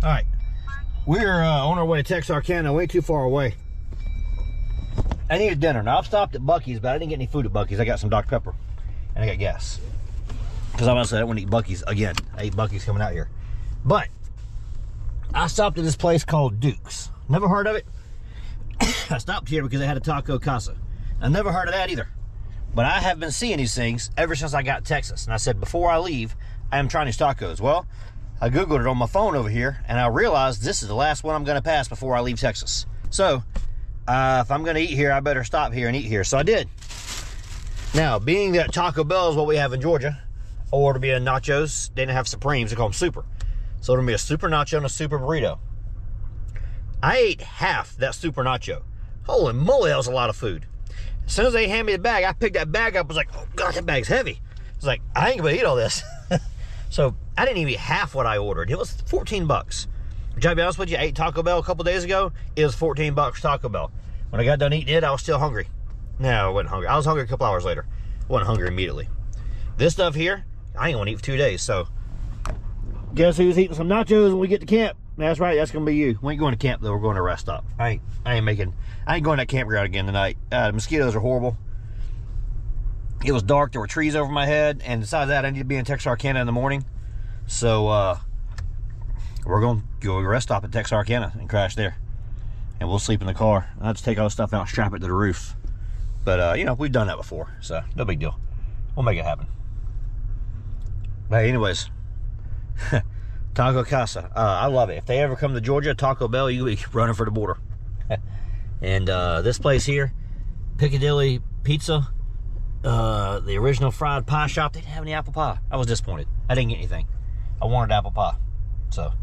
All right, we're on our way to Texarkana, way too far away. I needed dinner. Now, I've stopped at Buc-ees, but I didn't get any food at Buc-ees. I got some Dr. Pepper, and I got gas. Because obviously I don't want to eat Buc-ees again. I ate Buc-ees coming out here. But I stopped at this place called Duke's. Never heard of it. I stopped here because they had a taco casa. I never heard of that either. But I have been seeing these things ever since I got to Texas. And I said, before I leave, I am trying these tacos. Well, I Googled it on my phone over here, and I realized this is the last one I'm going to pass before I leave Texas. So, if I'm going to eat here, I better stop here and eat here. So I did. Now, being that Taco Bell is what we have in Georgia, or to be a nachos, they didn't have Supremes, they call them super. So it'll be a super nacho and a super burrito. I ate half that super nacho. Holy moly, that was a lot of food. As soon as they handed me the bag, I picked that bag up, I was like, oh God, that bag's heavy. I was like, I ain't gonna eat all this. So I didn't even eat half what I ordered. It was 14 bucks. Which, I'll be honest with you, I ate Taco Bell a couple days ago. It was 14 bucks Taco Bell. When I got done eating it, I was still hungry. No, I wasn't hungry. I was hungry a couple hours later. I wasn't hungry immediately. This stuff here, I ain't gonna eat for 2 days, so. Guess who's eating some nachos when we get to camp? That's right, that's gonna be you. We ain't going to camp though, we're going to a rest stop. I ain't going to that campground again tonight. The mosquitoes are horrible. It was dark, there were trees over my head, and besides that, I need to be in Texarkana in the morning. So, we're going to go to a rest stop at Texarkana and crash there. And we'll sleep in the car. I'll just take all the stuff out and strap it to the roof. But, you know, we've done that before, so no big deal. We'll make it happen. But anyways, Taco Casa. I love it. If they ever come to Georgia, Taco Bell, you'll be running for the border. And this place here, Piccadilly Pizza, the original fried pie shop, they didn't have any apple pie. I was disappointed. I didn't get anything. I wanted apple pie. So,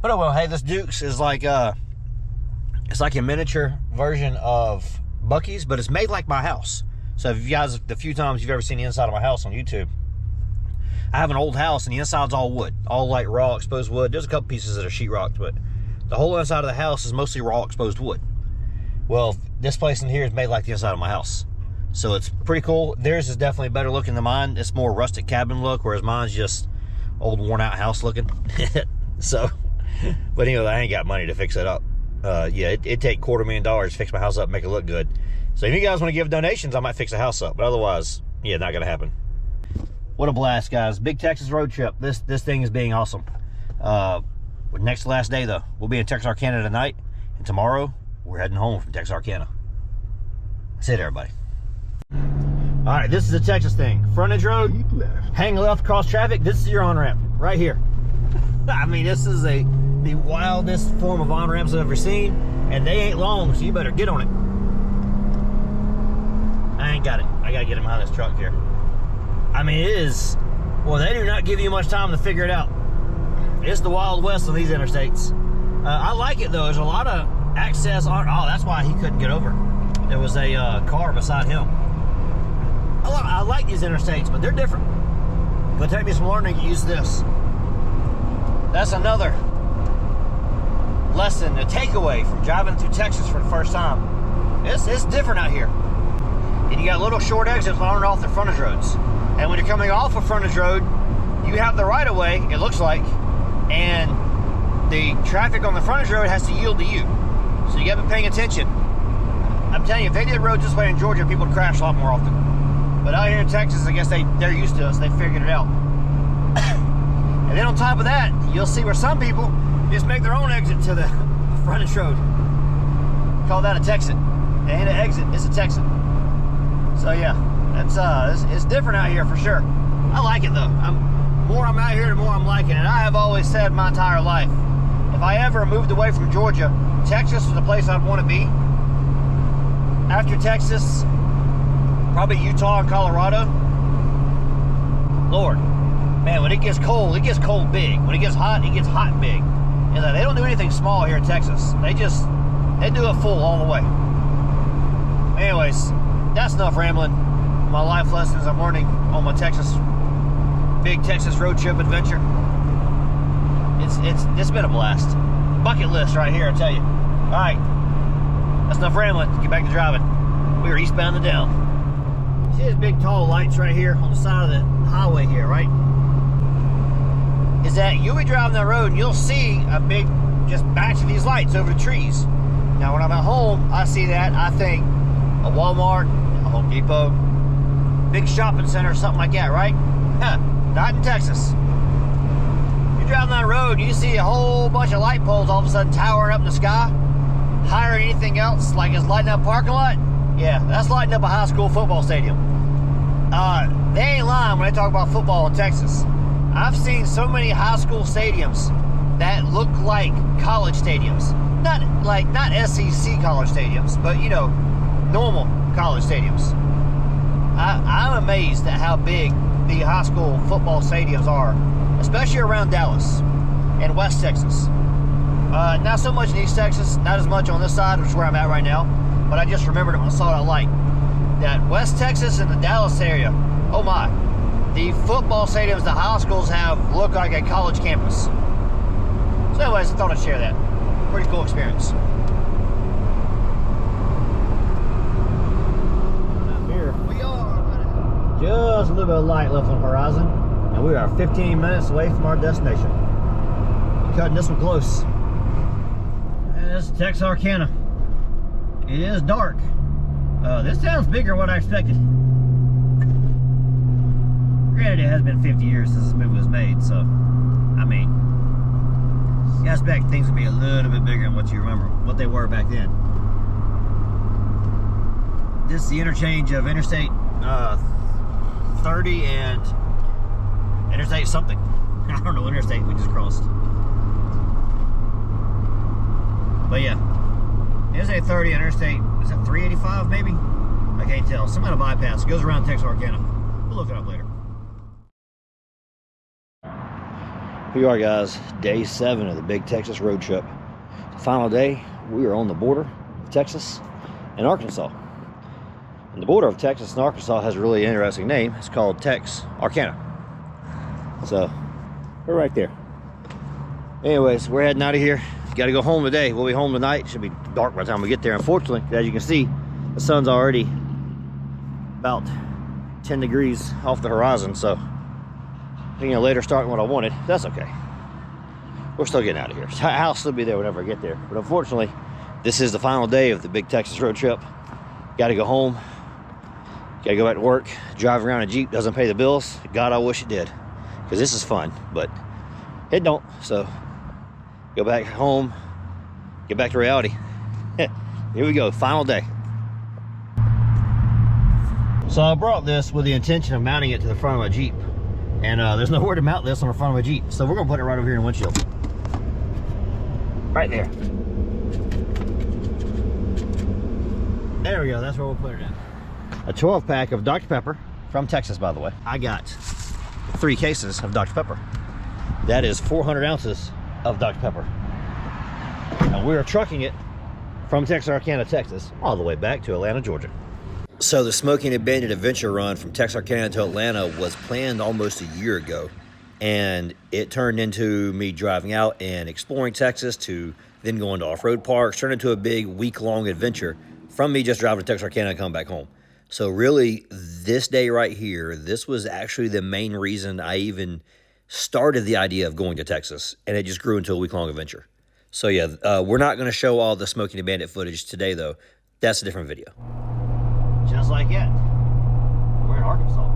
but oh well, hey, this Duke's is like, it's like a miniature version of Buc-ees, but it's made like my house. So if you guys, the few times you've ever seen the inside of my house on YouTube, I have an old house and the inside's all wood, all like raw exposed wood. There's a couple pieces that are sheetrocked, but the whole inside of the house is mostly raw exposed wood. Well, this place in here is made like the inside of my house. So it's pretty cool. Theirs is definitely better looking than mine. It's more rustic cabin look, whereas mine's just old worn out house looking. So, but anyway, I ain't got money to fix it up. Yeah, it'd take $250,000 to fix my house up and make it look good. So if you guys want to give donations, I might fix the house up. But otherwise, yeah, not gonna happen. What a blast, guys. Big Texas road trip. This thing is being awesome. Next to last day though. We'll be in Texarkana tonight, and tomorrow we're heading home from Texarkana. That's it, everybody. All right, this is the Texas thing. Frontage road, hang left, cross traffic. This is your on-ramp right here. I mean, this is the wildest form of on-ramps I've ever seen, and they ain't long, so you better get on it. I ain't got it. I gotta get him out of this truck here. I mean, it is, well, they do not give you much time to figure it out. It's the Wild West on these interstates. I like it though. There's a lot of access on, oh, that's why he couldn't get over. There was a car beside him. I like these interstates, but they're different. It'll take me some learning to use this. That's another lesson, a takeaway from driving through Texas for the first time. It's different out here. And you got little short exits on and off the frontage roads. And when you're coming off a frontage road, you have the right of way, it looks like, and the traffic on the frontage road has to yield to you. So you gotta be paying attention. I'm telling you, if they did roads this way in Georgia, people would crash a lot more often. But out here in Texas, I guess they're used to us. They figured it out. And then on top of that, you'll see where some people just make their own exit to the frontage road. Call that a Texan. It ain't an exit, it's a Texan. So yeah, that's it's different out here for sure. I like it though. The more I'm out here, the more I'm liking it. I have always said my entire life, if I ever moved away from Georgia, Texas was the place I'd want to be. After Texas, probably Utah and Colorado. Lord, Man, when it gets cold big. When it gets hot big. And they don't do anything small here in Texas. They do it full all the way. Anyways, that's enough rambling. My life lessons I'm learning on my big Texas road trip adventure. It's been a blast. Bucket list right here, I tell you. All right, that's enough rambling. Get back to driving. We are eastbound and down. See these big tall lights right here on the side of the highway here, right? Is that you'll be driving that road and you'll see a big just batch of these lights over the trees. Now when I'm at home, I see that, I think a Walmart, a Home Depot, big shopping center, something like that, right? Huh, not in Texas. You're driving down the road, you see a whole bunch of light poles all of a sudden towering up in the sky, higher than anything else, like it's lighting up a parking lot. Yeah, that's lighting up a high school football stadium. They ain't lying when they talk about football in Texas. I've seen so many high school stadiums that look like college stadiums. Not SEC college stadiums, but you know, normal college stadiums. I'm amazed at how big the high school football stadiums are, especially around Dallas and West Texas. Not so much in East Texas, not as much on this side, which is where I'm at right now, but I just remembered it when I saw that light. That West Texas and the Dallas area, oh my, the football stadiums the high schools have look like a college campus. So anyways, I thought I'd share that. Pretty cool experience. Here we are. Just a little bit of light left on the horizon, and we are 15 minutes away from our destination. Cutting this one close. And this is Texarkana. It is dark. This town's bigger than what I expected. Granted, it has been 50 years since this movie was made, so I mean, you expect things to be a little bit bigger than what you remember, what they were back then. This is the interchange of Interstate 30 and Interstate something. I don't know what interstate we just crossed. But yeah, Interstate 30 and Interstate, is that 385 maybe? I can't tell. Some kind of bypass. It goes around Texarkana. We'll look it up later. Here you are, guys. Day 7 of the big Texas road trip. The final day, we are on the border of Texas and Arkansas. And the border of Texas and Arkansas has a really interesting name. It's called Texarkana. So, we're right there. Anyways, we're heading out of here. Got to go home today. We'll be home tonight. Should be dark by the time we get there. Unfortunately, as you can see, the sun's already about 10 degrees off the horizon. So, you know, later starting what I wanted. That's okay. We're still getting out of here. I'll still be there whenever I get there. But unfortunately, this is the final day of the big Texas road trip. Got to go home. Got to go back to work. Drive around a Jeep doesn't pay the bills. God, I wish it did. Because this is fun, but it don't. So, go back home. Get back to reality. Here we go. Final day. So I brought this with the intention of mounting it to the front of my Jeep. And there's nowhere to mount this on the front of my Jeep. So we're going to put it right over here in the windshield. Right there. There we go. That's where we'll put it in. A 12 pack of Dr. Pepper from Texas, by the way. I got 3 cases of Dr. Pepper. That is 400 ounces of Dr. Pepper. And we are trucking it from Texarkana, Texas, all the way back to Atlanta, Georgia. So the Smoking and Bandit adventure run from Texarkana to Atlanta was planned almost a year ago. And it turned into me driving out and exploring Texas to then going to off-road parks, turned into a big week-long adventure from me just driving to Texarkana and coming back home. So really, this day right here, this was actually the main reason I even started the idea of going to Texas, and it just grew into a week-long adventure. So yeah, we're not going to show all the Smoking and Bandit footage today, though. That's a different video. Just like that, we're in Arkansas.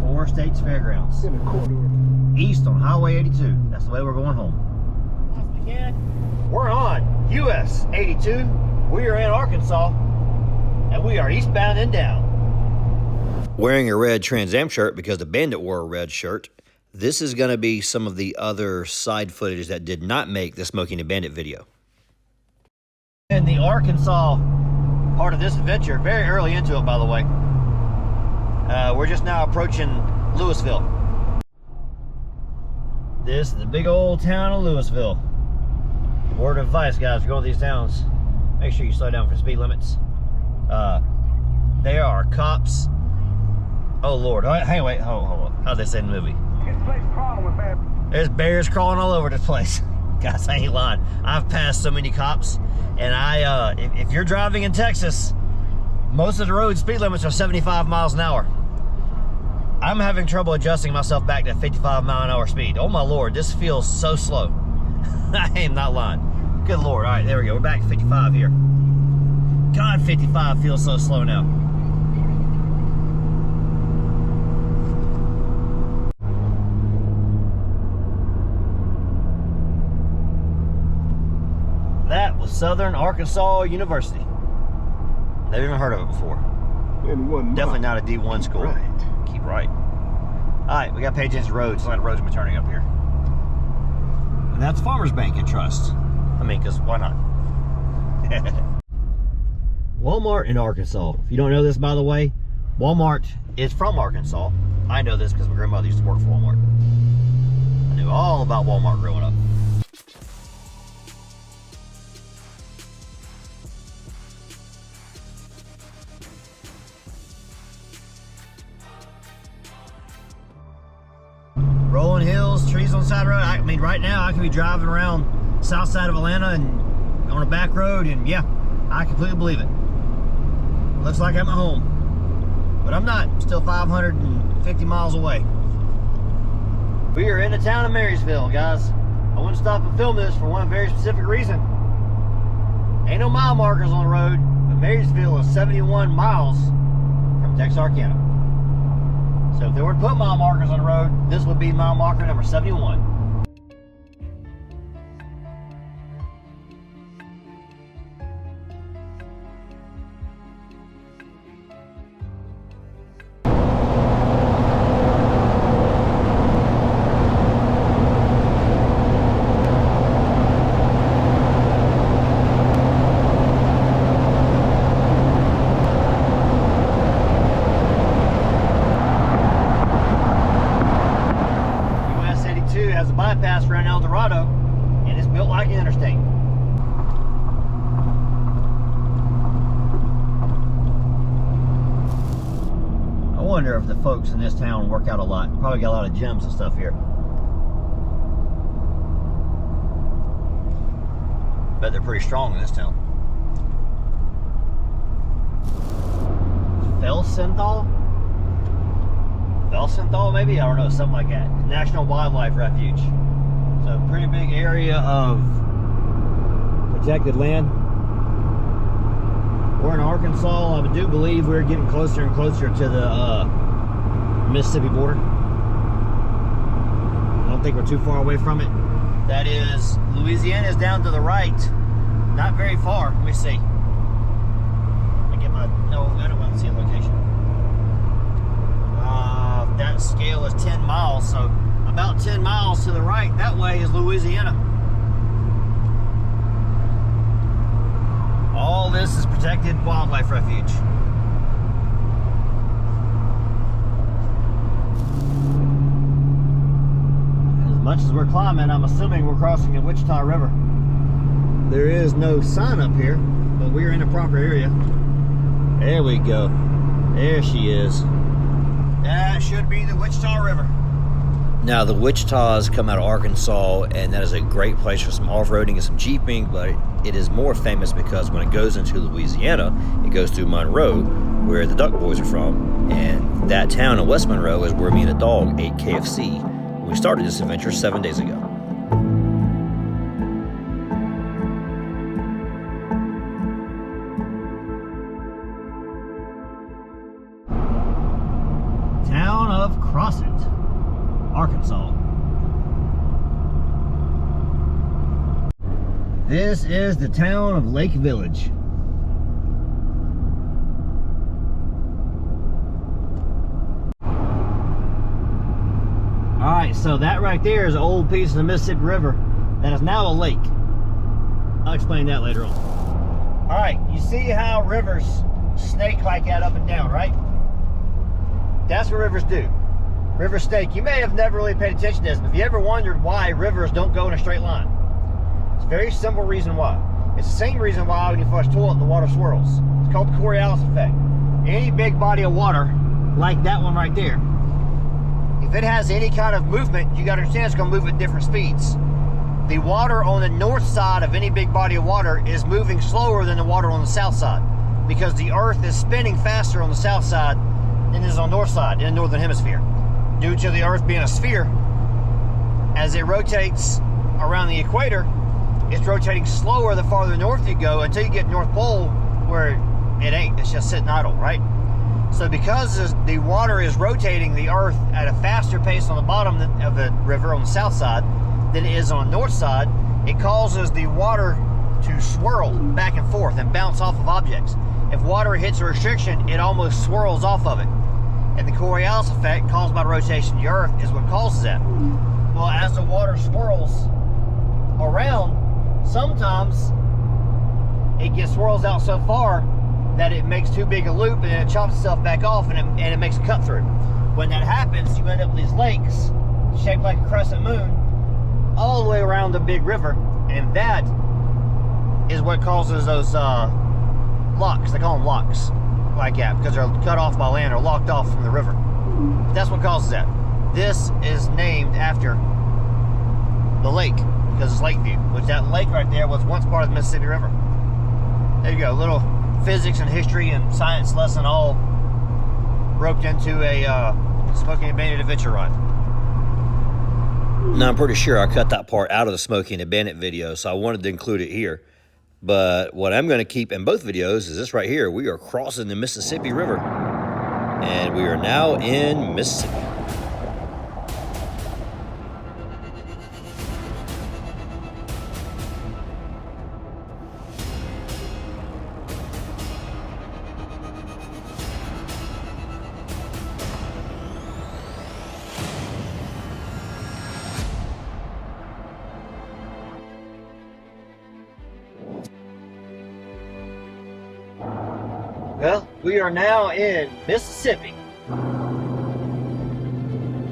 4 States Fairgrounds. In a corridor. East on Highway 82. That's the way we're going home. We're on US 82. We are in Arkansas, and we are eastbound and down. Wearing a red Trans Am shirt because the Bandit wore a red shirt. This is going to be some of the other side footage that did not make the Smoking and Bandit video. In the Arkansas part of this adventure, very early into it, by the way. We're just now approaching Louisville. This is the big old town of Louisville. Word of advice, guys, if you're going to these towns, make sure you slow down for speed limits. There are cops. Oh Lord, hang on, wait, hold on. How'd they say in the movie? There's bears crawling all over this place. Guys, I ain't lying. I've passed so many cops, and if you're driving in Texas, most of the road speed limits are 75 miles an hour. I'm having trouble adjusting myself back to 55-mile-an-hour speed. Oh my Lord, this feels so slow. I am not lying. Good Lord, all right, there we go. We're back to 55 here. God, 55 feels so slow now. That was Southern Arkansas University. Never even heard of it before. In 1 month. Definitely not a D1 school. Right. Keep right. All right, we got to pay attention to roads. A lot of roads will be turning up here. And that's Farmers Bank and Trust. I mean, because why not? Walmart in Arkansas. If you don't know this, by the way, Walmart is from Arkansas. I know this because my grandmother used to work for Walmart. I knew all about Walmart growing up. Rolling hills, trees on the side of the road. I mean, right now I could be driving around south side of Atlanta and on a back road, and yeah, I completely believe it. Looks like I'm at home, but I'm not. I'm still 550 miles away. We are in the town of Marysville, guys. I want to stop and film this for one very specific reason. Ain't no mile markers on the road, but Marysville is 71 miles from Texarkana. So if they were to put mile markers on the road, this would be mile marker number 71. Has a bypass around El Dorado, and it's built like an interstate. I wonder if the folks in this town work out a lot. Probably got a lot of gyms and stuff here. Bet they're pretty strong in this town. Felsenthal maybe? I don't know, something like that. National Wildlife Refuge. So pretty big area of protected land. We're in Arkansas. I do believe we're getting closer and closer to the Mississippi border. I don't think we're too far away from it. That is, Louisiana is down to the right. Not very far. Let me see. No, I don't want to see a location. That scale is 10 miles, so about 10 miles to the right, that way is Louisiana. All this is protected wildlife refuge. As much as we're climbing, I'm assuming we're crossing the Wichita River. There is no sign up here, but we're in the proper area. There we go. There she is. That should be the Wichita River. Now, the Wichitas come out of Arkansas, and that is a great place for some off-roading and some jeeping, but it is more famous because when it goes into Louisiana, it goes through Monroe, where the Duck Boys are from, and that town of West Monroe is where me and the dog ate KFC when we started this adventure 7 days ago. Town of Crossroads, Arkansas. This is the town of Lake Village. Alright, so that right there is an old piece of the Mississippi River that is now a lake. I'll explain that later on. Alright, you see how rivers snake like that up and down, right? That's what rivers do. River snake. You may have never really paid attention to this, but if you ever wondered why rivers don't go in a straight line, it's a very simple reason why. It's the same reason why when you flush toilet, the water swirls. It's called the Coriolis effect. Any big body of water, like that one right there, if it has any kind of movement, you gotta understand it's gonna move at different speeds. The water on the north side of any big body of water is moving slower than the water on the south side, because the earth is spinning faster on the south side than it is on the north side in the northern hemisphere. Due to the earth being a sphere, as it rotates around the equator, it's rotating slower the farther north you go until you get North Pole, where it ain't, it's just sitting idle, right? So because the water is rotating the earth at a faster pace on the bottom of the river on the south side than it is on the north side, it causes the water to swirl back and forth and bounce off of objects. If water hits a restriction, it almost swirls off of it. And the Coriolis effect caused by the rotation of the earth is what causes that. Well, as the water swirls around, sometimes it swirls out so far that it makes too big a loop and then it chops itself back off and it makes a cut through. When that happens, you end up with these lakes shaped like a crescent moon all the way around the big river, and that is what causes those locks. They call them locks like that because they're cut off by land or locked off from the river. That's what causes that. This is named after the lake because it's Lakeview, which that lake right there was once part of the Mississippi River. There you go, little physics and history and science lesson all roped into a Smokey and Bandit adventure ride. Now, I'm pretty sure I cut that part out of the Smokey and the Bandit video, so I wanted to include it here. But what I'm going to keep in both videos is this right here. We are crossing the Mississippi River, and we are now in Mississippi. Well, we are now in Mississippi.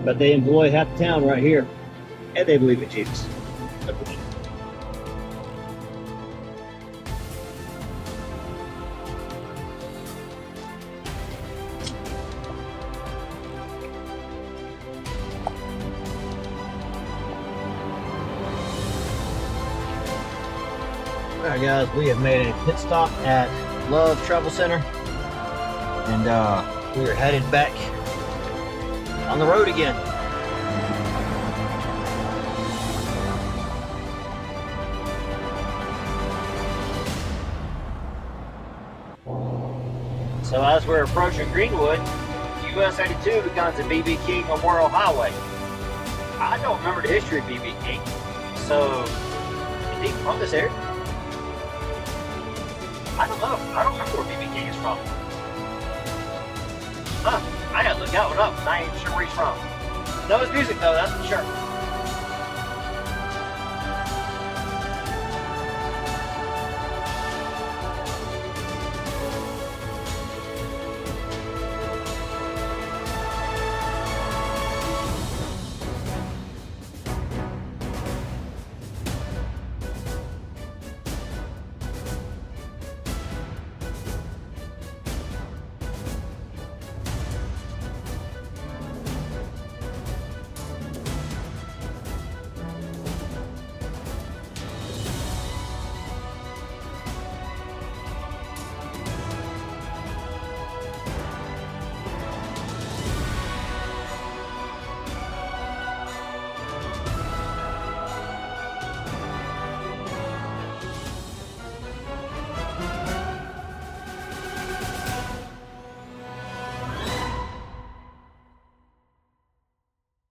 But they employ half the town right here. And they believe in Jesus. Alright guys, we have made a pit stop at Love Travel Center. And we are headed back on the road again. So as we're approaching Greenwood, US 82 becomes a BB King Memorial Highway. I don't remember the history of BB King, so is he from this area? I don't know. I don't remember where BB King is from. Huh, I gotta look that one up, and I ain't sure where he's from. Know his music though, that's for sure.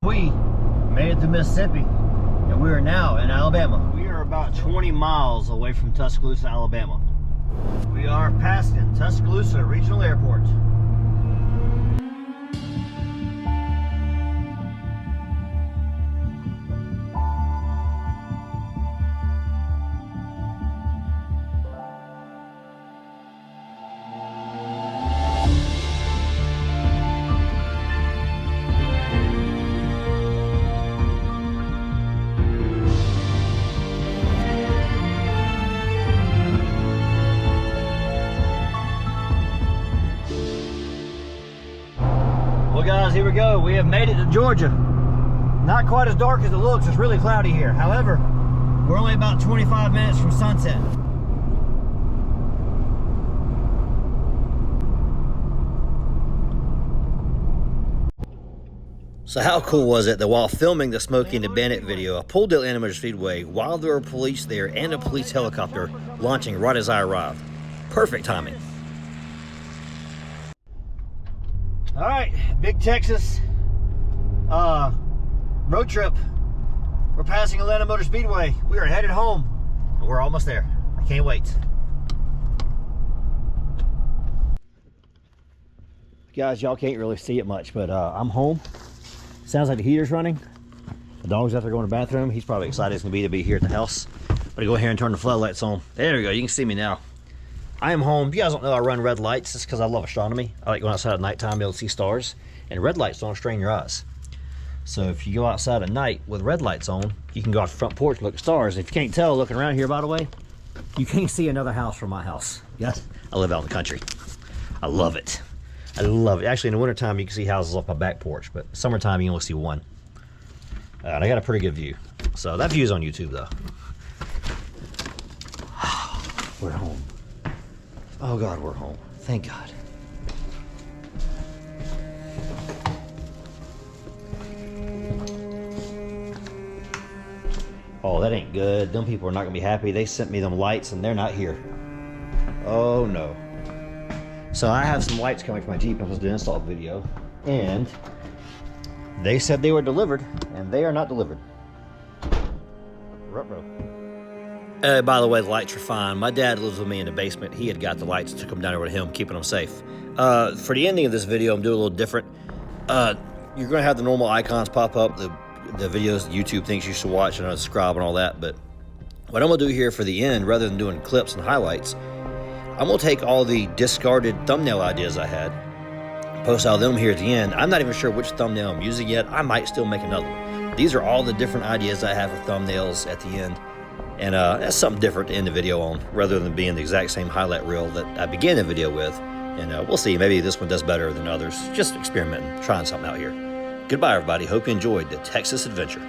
We made it to Mississippi, and we are now in Alabama. We are about 20 miles away from Tuscaloosa, Alabama. We are passing Tuscaloosa Regional Airport. guys, here we go. We have made it to Georgia. Not quite as dark as it looks. It's really cloudy here. However, we're only about 25 minutes from sunset. So how cool was it that while filming the Smokey and the Bandit video, I pulled the Atlanta Motor Speedway while there were police there and a police helicopter launching right as I arrived. Perfect timing. All right, big Texas road trip. We're passing Atlanta Motor Speedway. We are headed home, and we're almost there. I can't wait. Guys, y'all can't really see it much, but I'm home. Sounds like the heater's running. The dog's out there going to the bathroom. He's probably excited as can be to be here at the house. But I go ahead and turn the floodlights on. There we go. You can see me now. I am home. You guys don't know I run red lights. It's because I love astronomy. I like going outside at nighttime, be able to see stars. And red lights don't strain your eyes. So if you go outside at night with red lights on, you can go out the front porch and look at stars. If you can't tell, looking around here, by the way, you can't see another house from my house. Yes, I live out in the country. I love it. I love it. Actually, in the wintertime, you can see houses off my back porch, but summertime, you only see one. And I got a pretty good view. So that view is on YouTube, though. We're home. Oh, God, we're home. Thank God. Oh, that ain't good. Them people are not going to be happy. They sent me them lights, and they're not here. Oh, no. So I have some lights coming from my Jeep. I was doing an install video, and they said they were delivered, and they are not delivered. By the way, the lights are fine. My dad lives with me in the basement. He had got the lights, took them down over to him, keeping them safe. For the ending of this video, I'm doing a little different. You're going to have the normal icons pop up, the videos YouTube thinks you should watch and subscribe and all that, but what I'm going to do here for the end, rather than doing clips and highlights, I'm going to take all the discarded thumbnail ideas I had, post all of them here at the end. I'm not even sure which thumbnail I'm using yet. I might still make another one. These are all the different ideas I have for thumbnails at the end. And that's something different to end the video on, rather than being the exact same highlight reel that I began the video with. And we'll see, maybe this one does better than others. Just experimenting, trying something out here. Goodbye, everybody. Hope you enjoyed the Texas adventure.